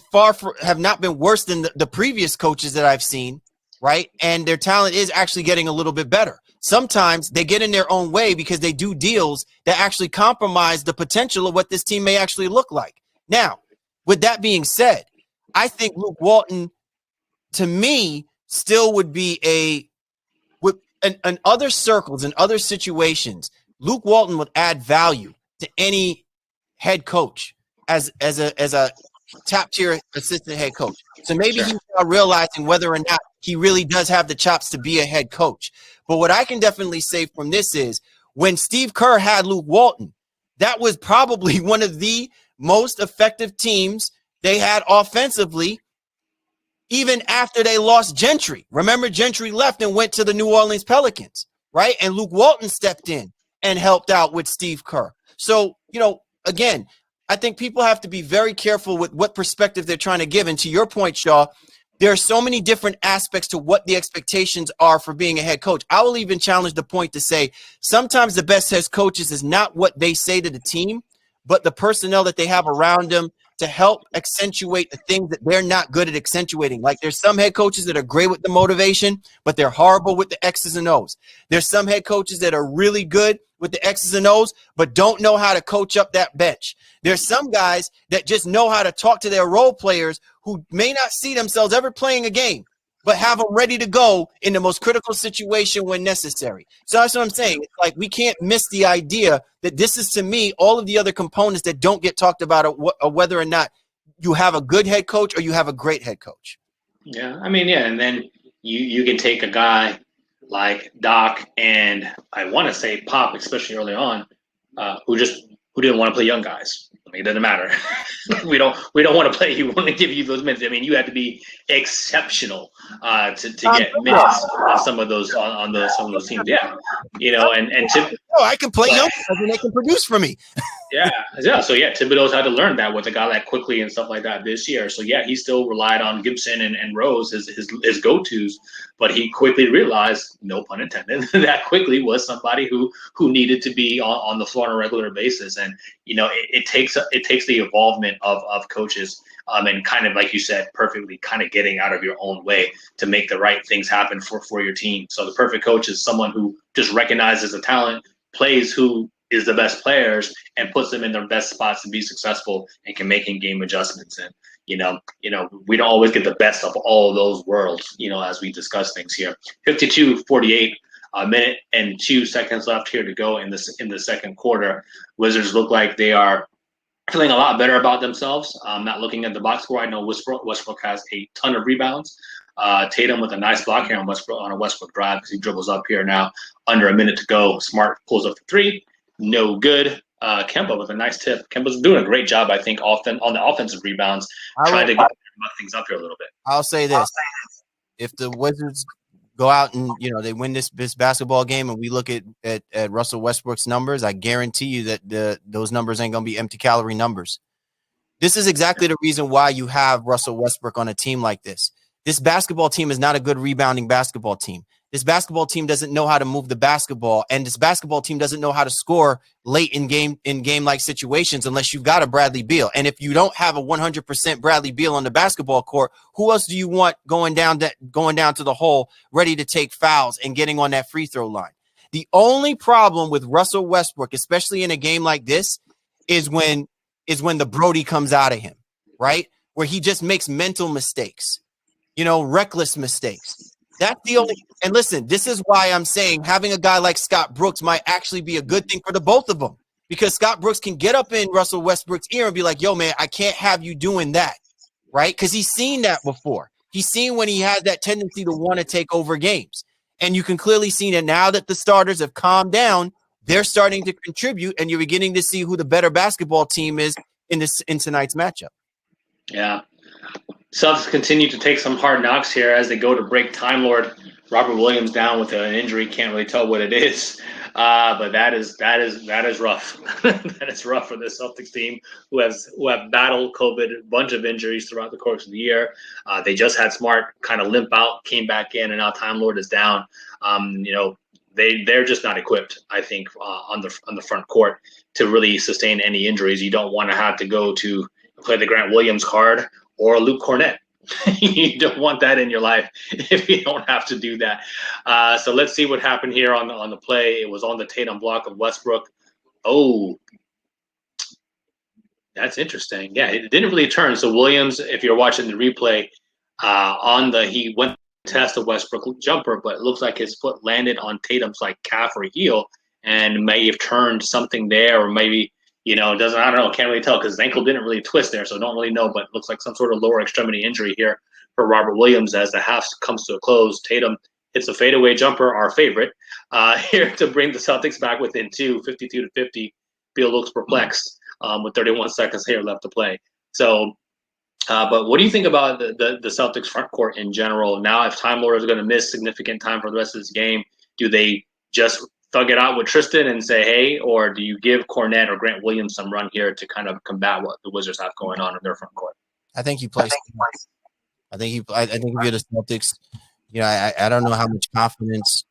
worse than the previous coaches that I've seen, right? And their talent is actually getting a little bit better. Sometimes they get in their own way because they do deals that actually compromise the potential of what this team may actually look like. Now, with that being said, I think Luke Walton, to me, still would be in other circles, in other situations, Luke Walton would add value to any head coach as a top tier assistant head coach. So maybe he's now realizing whether or not he really does have the chops to be a head coach. But what I can definitely say from this is when Steve Kerr had Luke Walton, that was probably one of the most effective teams they had offensively, even after they lost Gentry. Remember, Gentry left and went to the New Orleans Pelicans, right? And Luke Walton stepped in and helped out with Steve Kerr. So, again, I think people have to be very careful with what perspective they're trying to give. And to your point, Shaw, there are so many different aspects to what the expectations are for being a head coach. I will even challenge the point to say sometimes the best head coaches is not what they say to the team, but the personnel that they have around them to help accentuate the things that they're not good at accentuating. Like there's some head coaches that are great with the motivation, but they're horrible with the X's and O's. There's some head coaches that are really good with the X's and O's, but don't know how to coach up that bench. There's some guys that just know how to talk to their role players who may not see themselves ever playing a game, but have them ready to go in the most critical situation when necessary. So that's what I'm saying. It's like we can't miss the idea that this is, to me, all of the other components that don't get talked about are whether or not you have a good head coach or you have a great head coach. Yeah, I mean, yeah, and then you can take a guy like Doc and I want to say Pop, especially early on, who didn't want to play young guys. I mean, it doesn't matter. we don't want to play. You want to give you those minutes. I mean, you have to be exceptional to get minutes on some of those some of those teams. Yeah, I can play young guys and they can produce for me. Yeah. So Thibodeau's had to learn that with a guy like Quickly and stuff like that this year. So yeah, he still relied on Gibson and Rose as his go-tos, but he quickly realized, no pun intended, that Quickly was somebody who needed to be on the floor on a regular basis. And it takes the involvement of coaches and kind of, like you said, perfectly kind of getting out of your own way to make the right things happen for your team. So the perfect coach is someone who just recognizes the talent, plays who is the best players, and puts them in their best spots to be successful and can make in-game adjustments. And we don't always get the best of all of those worlds, as we discuss things here. 52-48, a minute and 2 seconds left here to go in the second quarter. Wizards look like they are feeling a lot better about themselves. Not looking at the box score, I know Westbrook has a ton of rebounds. Tatum with a nice block here on a Westbrook drive because he dribbles up here now. Under a minute to go. Smart pulls up the three. No good. Kemba with a nice tip. Kemba's doing a great job, I think, often on the offensive rebounds, trying to muck things up here a little bit. I'll say this. If the Wizards go out and, they win this basketball game and we look at Russell Westbrook's numbers, I guarantee you that those numbers ain't going to be empty calorie numbers. This is exactly the reason why you have Russell Westbrook on a team like this. This basketball team is not a good rebounding basketball team. This basketball team doesn't know how to move the basketball, and this basketball team doesn't know how to score late in game-like situations unless you've got a Bradley Beal. And if you don't have a 100% Bradley Beal on the basketball court, who else do you want going down to the hole, ready to take fouls and getting on that free throw line? The only problem with Russell Westbrook, especially in a game like this, is when the Brody comes out of him, right? Where he just makes mental mistakes, reckless mistakes. That's the only, and listen, this is why I'm saying having a guy like Scott Brooks might actually be a good thing for the both of them, because Scott Brooks can get up in Russell Westbrook's ear and be like, yo, man, I can't have you doing that, right? Because he's seen that before. He's seen when he has that tendency to want to take over games. And you can clearly see that now that the starters have calmed down, they're starting to contribute, and you're beginning to see who the better basketball team is in tonight's matchup. Yeah. Celtics continue to take some hard knocks here as they go to break. Time Lord Robert Williams down with an injury. Can't really tell what it is, but that is rough. That is rough for the Celtics team who have battled COVID, a bunch of injuries throughout the course of the year. They just had Smart kind of limp out, came back in, and now Time Lord is down. they're just not equipped, I think, on the front court to really sustain any injuries. You don't want to have to go to play the Grant Williams card or Luke Cornett. You don't want that in your life if you don't have to do that. So let's see what happened here on the play. It was on the Tatum block of Westbrook. Oh, that's interesting. Yeah, it didn't really turn. So Williams, if you're watching the replay, he went to test a Westbrook jumper, but it looks like his foot landed on Tatum's like calf or heel and may have turned something there, or maybe, I don't know, can't really tell because his ankle didn't really twist there, so don't really know, but it looks like some sort of lower extremity injury here for Robert Williams as the half comes to a close. Tatum hits a fadeaway jumper, our favorite, here to bring the Celtics back within 52-50. Beal looks perplexed. With 31 seconds here left to play. So, but what do you think about the Celtics front court in general? Now, if Time Lord is going to miss significant time for the rest of this game, do they just thug it out with Tristan and say, hey, or do you give Cornette or Grant Williams some run here to kind of combat what the Wizards have going on in their front court? I think you play. I think if you're the Celtics, I don't know how much confidence.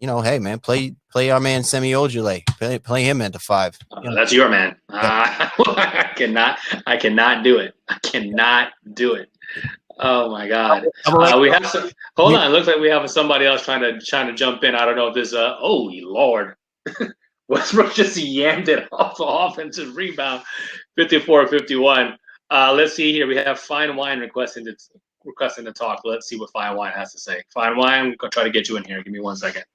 Hey man, play our man Semi Ojeleye. Play him at the 5. That's your man. I cannot do it. I cannot do it. Oh my God. We have some. Hold on. It looks like we have somebody else trying to jump in. I don't know if this. Oh Lord. Westbrook just yammed it off the offensive rebound. 54-51. Let's see here. We have Fine Wine requesting to talk. Let's see what Fine Wine has to say. Fine Wine, I'm gonna try to get you in here. Give me 1 second.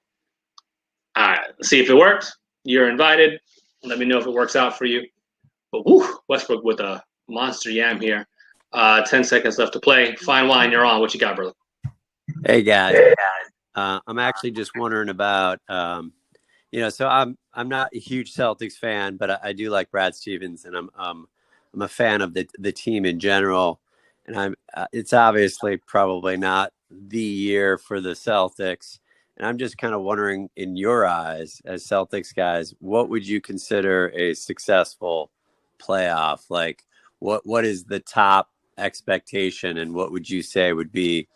All right, see if it works. You're invited. Let me know if it works out for you. But Westbrook with a monster yam here. 10 seconds left to play. Fine Wine, you're on. What you got, brother? Hey guys, I'm actually just wondering about, so I'm not a huge Celtics fan, but I do like Brad Stevens, and I'm a fan of the team in general. And it's obviously probably not the year for the Celtics. And I'm just kind of wondering, in your eyes, as Celtics guys, what would you consider a successful playoff? Like, what is the top expectation, and what would you say would be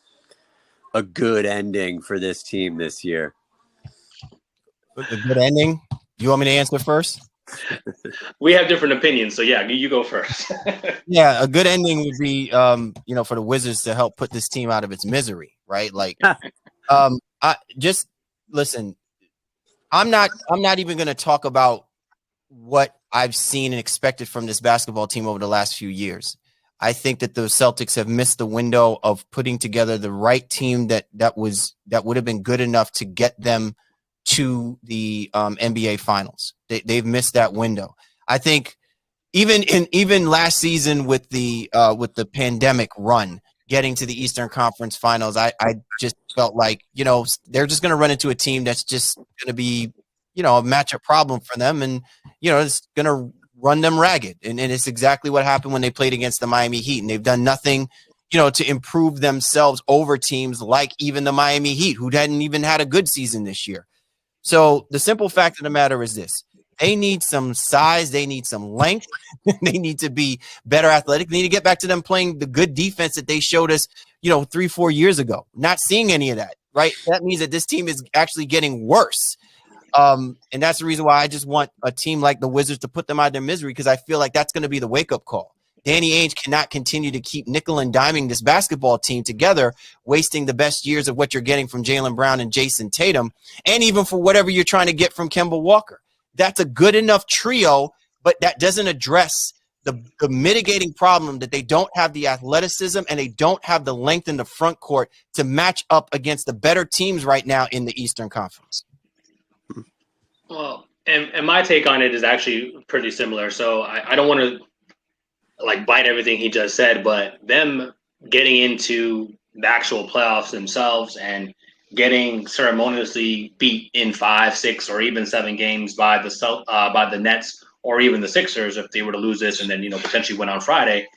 a good ending for this team this year? A good ending? You want me to answer first? We have different opinions, so yeah, you go first. Yeah, a good ending would be, for the Wizards to help put this team out of its misery, right? Like, I just listen. I'm not even going to talk about what I've seen and expected from this basketball team over the last few years. I think that the Celtics have missed the window of putting together the right team that would have been good enough to get them to the NBA Finals. They've missed that window. I think even last season with the pandemic run, getting to the Eastern Conference Finals, I just felt like, they're just going to run into a team that's just going to be, a matchup problem for them. And, it's going to run them ragged. And it's exactly what happened when they played against the Miami Heat. And they've done nothing, to improve themselves over teams like even the Miami Heat, who hadn't even had a good season this year. So the simple fact of the matter is this. They need some size. They need some length. They need to be better athletic. They need to get back to them playing the good defense that they showed us, 3-4 years ago. Not seeing any of that, right? That means that this team is actually getting worse. And that's the reason why I just want a team like the Wizards to put them out of their misery, because I feel like that's going to be the wake-up call. Danny Ainge cannot continue to keep nickel and diming this basketball team together, wasting the best years of what you're getting from Jaylen Brown and Jason Tatum, and even for whatever you're trying to get from Kemba Walker. That's a good enough trio, but that doesn't address the mitigating problem that they don't have the athleticism and they don't have the length in the front court to match up against the better teams right now in the Eastern Conference. Well, and my take on it is actually pretty similar. So I don't want to bite everything he just said, but them getting into the actual playoffs themselves and getting ceremoniously beat in 5, 6, or even 7 games by the Nets or even the Sixers if they were to lose this and then potentially win on Friday.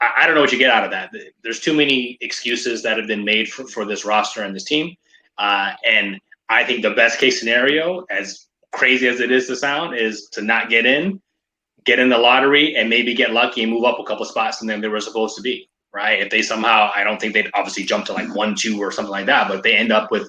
I don't know what you get out of that. There's too many excuses that have been made for this roster and this team, and I think the best case scenario, as crazy as it is to sound, is to not get in the lottery and maybe get lucky and move up a couple spots and then they were supposed to be. Right. If they somehow, I don't think they'd obviously jump to 1-2 or something like that, but if they end up with,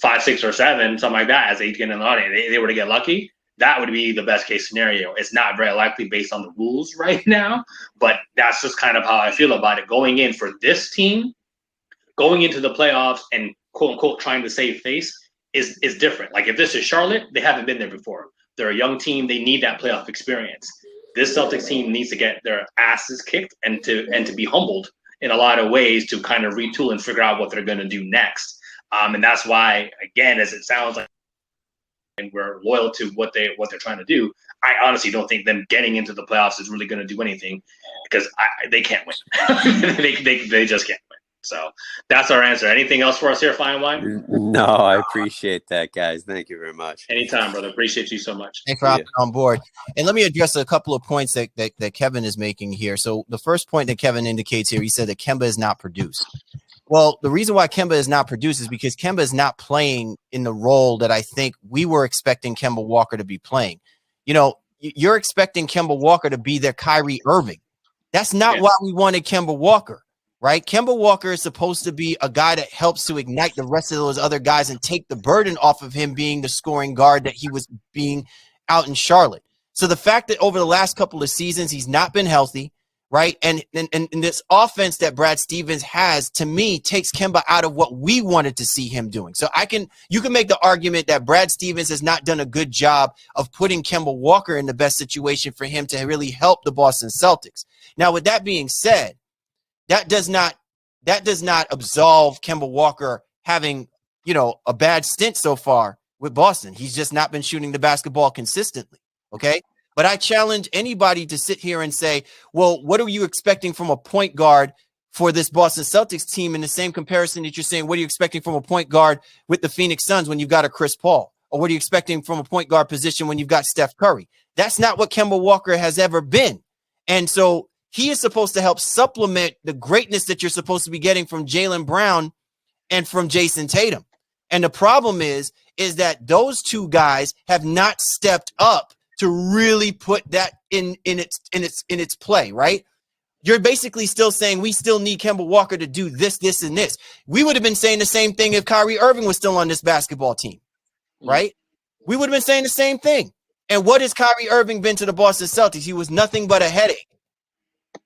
5, 6, or 7, something like that, as they get in the audience, they were to get lucky, that would be the best case scenario. It's not very likely based on the rules right now, but that's just kind of how I feel about it. Going in for this team, going into the playoffs and quote unquote trying to save face is different. Like if this is Charlotte, they haven't been there before. They're a young team. They need that playoff experience. This Celtics team needs to get their asses kicked and to be humbled in a lot of ways to kind of retool and figure out what they're going to do next. And that's why, again, as it sounds like, and we're loyal to what they're trying to do, I honestly don't think them getting into the playoffs is really going to do anything because they can't win. they just can't win. So that's our answer. Anything else for us here, Fine Wine? No, I appreciate that, guys. Thank you very much. Anytime, brother. Appreciate you so much. Thanks for hopping on board. And let me address a couple of points that Kevin is making here. So the first point that Kevin indicates here, he said that Kemba is not produced. Well, the reason why Kemba is not produced is because Kemba is not playing in the role that I think we were expecting Kemba Walker to be playing. You know, you're expecting Kemba Walker to be their Kyrie Irving. That's not why we wanted Kemba Walker. Right? Kemba Walker is supposed to be a guy that helps to ignite the rest of those other guys and take the burden off of him being the scoring guard that he was being out in Charlotte. So the fact that over the last couple of seasons, he's not been healthy, right? And this offense that Brad Stevens has, to me, takes Kemba out of what we wanted to see him doing. So you can make the argument that Brad Stevens has not done a good job of putting Kemba Walker in the best situation for him to really help the Boston Celtics. Now, with that being said, that does not absolve Kemba Walker having, a bad stint so far with Boston. He's just not been shooting the basketball consistently. Okay. But I challenge anybody to sit here and say, well, what are you expecting from a point guard for this Boston Celtics team in the same comparison that you're saying, what are you expecting from a point guard with the Phoenix Suns when you've got a Chris Paul? Or what are you expecting from a point guard position when you've got Steph Curry? That's not what Kemba Walker has ever been. And so he is supposed to help supplement the greatness that you're supposed to be getting from Jaylen Brown and from Jason Tatum. And the problem is that those two guys have not stepped up to really put that in its play, right? You're basically still saying we still need Kemba Walker to do this, this, and this. We would have been saying the same thing if Kyrie Irving was still on this basketball team, right? We would have been saying the same thing. And what has Kyrie Irving been to the Boston Celtics? He was nothing but a headache.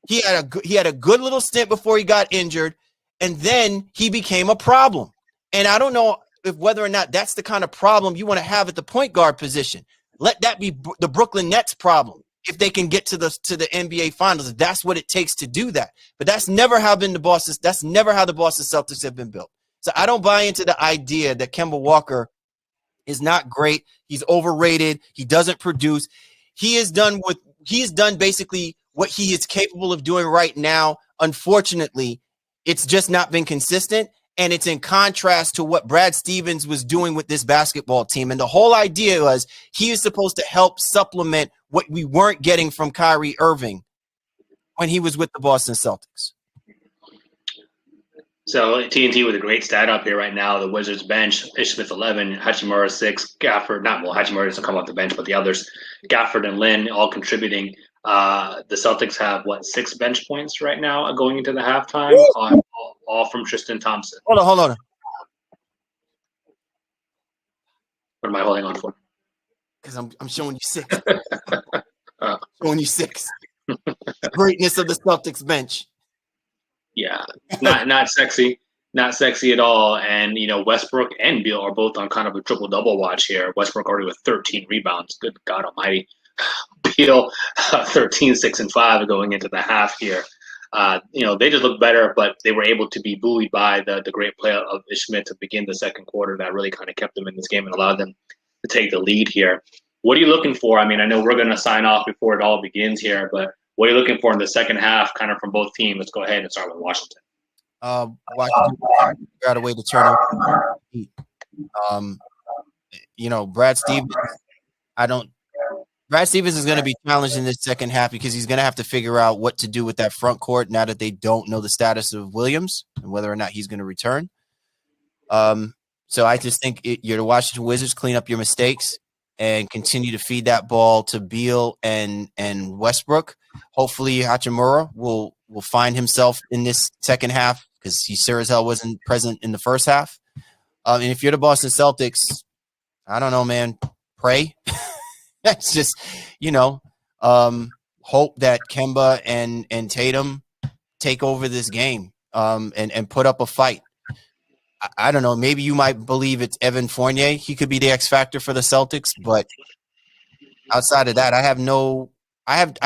He had a good little stint before he got injured, and then he became a problem. And I don't know whether or not that's the kind of problem you want to have at the point guard position. Let that be the Brooklyn Nets problem if they can get to the NBA Finals. If that's what it takes to do that. But that's never how the Boston Celtics have been built. So I don't buy into the idea that Kemba Walker is not great. He's overrated. He doesn't produce. He has done basically what he is capable of doing right now. Unfortunately, it's just not been consistent, and it's in contrast to what Brad Stevens was doing with this basketball team. And the whole idea was he is supposed to help supplement what we weren't getting from Kyrie Irving when he was with the Boston Celtics. So TNT with a great stat up here right now. The Wizards bench: Ish Smith 11, Hachimura 6, Hachimura doesn't come off the bench, but the others, Gafford and Lynn, all contributing. The Celtics have 6 bench points right now going into the halftime, all from Tristan Thompson. Hold on. What am I holding on for? Because I'm showing you 6. Showing you 6. The greatness of the Celtics bench. Yeah, not sexy, not sexy at all. And Westbrook and Beal are both on kind of a triple double watch here. Westbrook already with 13 rebounds. Good God Almighty. Beal 13, 6, and 5 going into the half here. They just look better, but they were able to be buoyed by the great play of Ish Smith to begin the second quarter. That really kind of kept them in this game and allowed them to take the lead here. What are you looking for? I mean, I know we're going to sign off before it all begins here, but what are you looking for in the second half, kind of from both teams? Let's go ahead and start with Washington. Washington got a way to turn over the heat. Brad Stevens. Brad Stevens is going to be challenged in this second half because he's going to have to figure out what to do with that front court now that they don't know the status of Williams and whether or not he's going to return. So I just think you're the Washington Wizards. Clean up your mistakes and continue to feed that ball to Beal and Westbrook. Hopefully Hachimura will find himself in this second half because he sure as hell wasn't present in the first half. And if you're the Boston Celtics, I don't know, man. Pray. That's just, hope that Kemba and Tatum take over this game and put up a fight. I don't know. Maybe you might believe it's Evan Fournier. He could be the X factor for the Celtics, but outside of that, I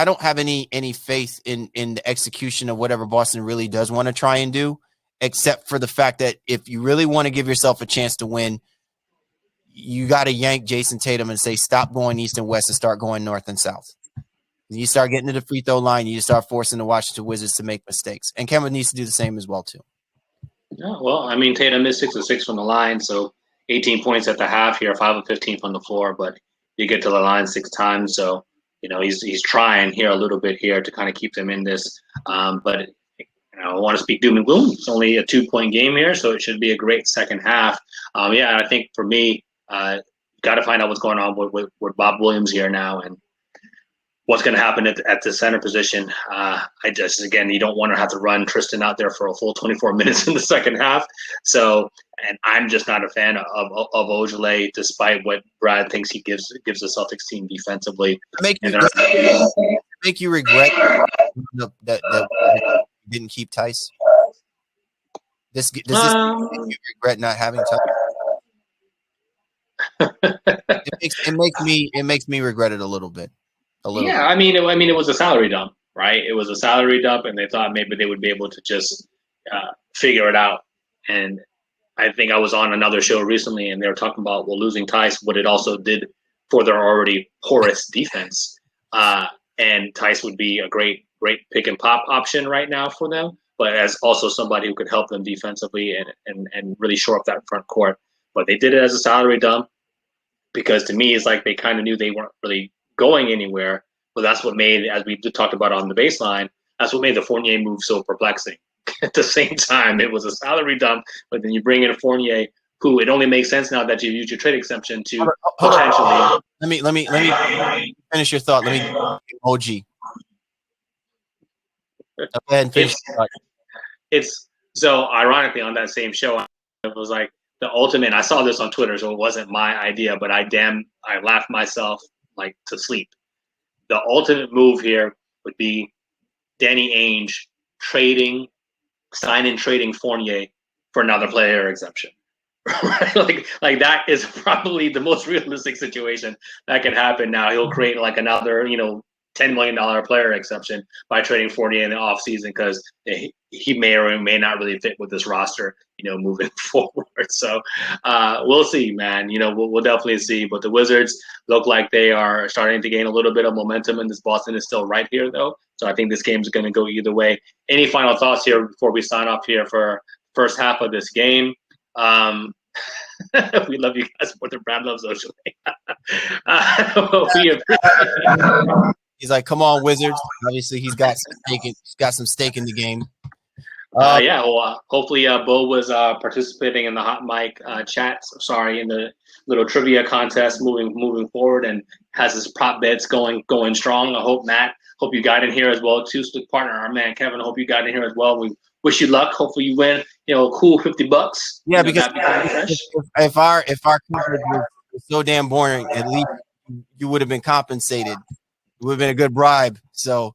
don't have any faith in the execution of whatever Boston really does want to try and do, except for the fact that if you really want to give yourself a chance to win, you got to yank Jason Tatum and say, stop going east and west and start going north and south. You start getting to the free throw line, you start forcing the Washington Wizards to make mistakes. And Kemba needs to do the same as well, too. Yeah, well, I mean, Tatum is 6 of 6 from the line, so 18 points at the half here, 5 of 15 from the floor, but you get to the line 6 times, so he's trying here a little bit here to kind of keep them in this. But I want to speak doom and gloom. It's only a 2-point game here, so it should be a great second half. I think for me, got to find out what's going on with Bob Williams here now and what's going to happen at the center position. You don't want to have to run Tristan out there for a full 24 minutes in the second half. So, and I'm just not a fan of Ojale, despite what Brad thinks he gives the Celtics team defensively. Make you regret that you didn't keep Tice? Does this make you regret not having Tice? It makes me regret it a little bit. Yeah, I mean, it was a salary dump, right? It was a salary dump, and they thought maybe they would be able to just figure it out. And I think I was on another show recently, and they were talking about losing Tice, what it also did for their already porous defense. And Tice would be a great pick and pop option right now for them, but as also somebody who could help them defensively and really shore up that front court. But they did it as a salary dump because to me, it's like they kind of knew they weren't really going anywhere, but that's what made, as we talked about on the baseline, that's what made the Fournier move so perplexing. At the same time, it was a salary dump, but then you bring in a Fournier who it only makes sense now that you use your trade exception to potentially. Let me finish your thought. Let me OG. Go ahead and finish. It's so ironically on that same show, it was like the ultimate. I saw this on Twitter, so it wasn't my idea, but I laughed myself like to sleep. The ultimate move here would be Danny Ainge trading Fournier for another player exemption. Right? Like that is probably the most realistic situation that can happen now. He'll create like another, $10 million player exception by trading Fournier in the offseason because he may or may not really fit with this roster, moving forward. So we'll see, man. We'll definitely see. But the Wizards look like they are starting to gain a little bit of momentum, and this Boston is still right here, though. So I think this game is going to go either way. Any final thoughts here before we sign off here for first half of this game? We love you guys more than Brad loves Ojale. He's like, come on, Wizards. Obviously, he's got some stake in the game. Hopefully Bo was participating in the HotMic chat. Sorry, in the little trivia contest moving forward, and has his prop bets going strong. I hope Matt, you got in here as well too. Split partner, our man Kevin. I hope you got in here as well. We wish you luck. Hopefully you win. A cool $50. Yeah, because if our coverage was so damn boring, at least you would have been compensated. It would have been a good bribe. So.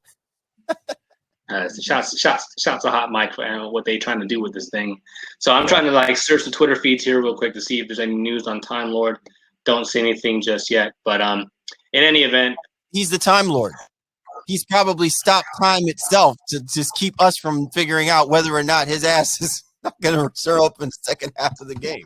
Shots to HotMic for what they trying to do with this thing. So I'm trying to search the Twitter feeds here real quick to see if there's any news on Time Lord. Don't see anything just yet, but in any event, he's the Time Lord. He's probably stopped time itself to just keep us from figuring out whether or not his ass is not going to show up in the second half of the game.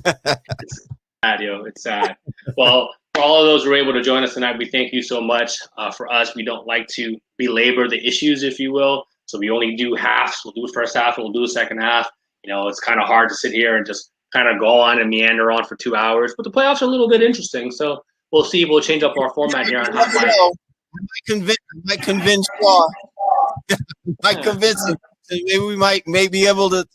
It's sad, It's sad. Well. For all of those who were able to join us tonight, we thank you so much. For us, we don't like to belabor the issues, if you will. So we only do halves. We'll do the first half, and we'll do the second half. It's kind of hard to sit here and just kind of go on and meander on for 2 hours. But the playoffs are a little bit interesting. So we'll see. We'll change up our format here. I might convince Shaw. Might convince him. Maybe we may be able to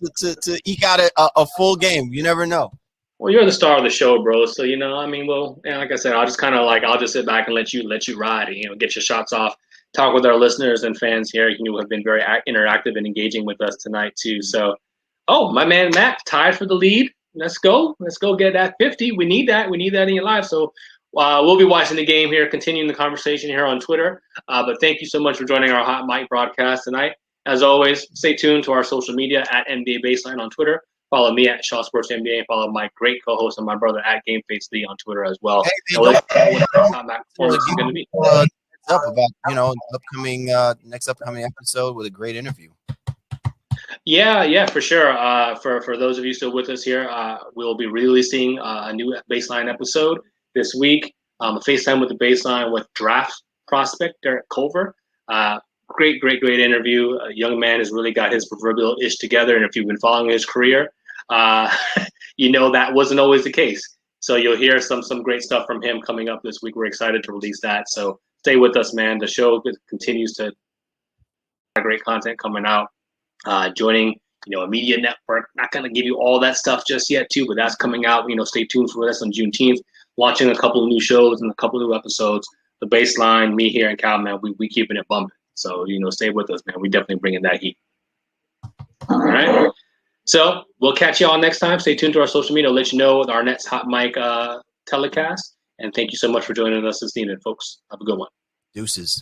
eke out a full game. You never know. Well, you're the star of the show, bro. So like I said, I'll just I'll just sit back and let you ride and get your shots off. Talk with our listeners and fans here. You have been very interactive and engaging with us tonight too. So, my man Matt tied for the lead let's go get that 50. We need that in your life. So we'll be watching the game here, continuing the conversation here on Twitter. But thank you so much for joining our Hot Mic broadcast tonight. As always, stay tuned to our social media at NBA Baseline on Twitter. Follow me at Shaw Sports NBA, and follow my great co-host and my brother at GameFace Lee on Twitter as well. Hey, What our Hot Mic performance is going to be. Up about upcoming next upcoming episode with a great interview. Yeah, for sure. For those of you still with us here, we'll be releasing a new Baseline episode this week. A FaceTime with the Baseline with draft prospect Derek Culver. Great interview. A young man has really got his proverbial ish together, and if you've been following his career, you know that wasn't always the case. So you'll hear some great stuff from him coming up this week. We're excited to release that. So stay with us, man. The show continues to have great content coming out. Joining a media network. Not going to give you all that stuff just yet too, but that's coming out. Stay tuned for us on Juneteenth. Launching a couple of new shows and a couple of new episodes. The Baseline, me here in Cal, man, we keeping it bumping. So stay with us, man. We definitely bringing that heat. All right. So we'll catch you all next time. Stay tuned to our social media. I'll let you know our next Hot Mic telecast. And thank you so much for joining us this evening, folks. Have a good one. Deuces.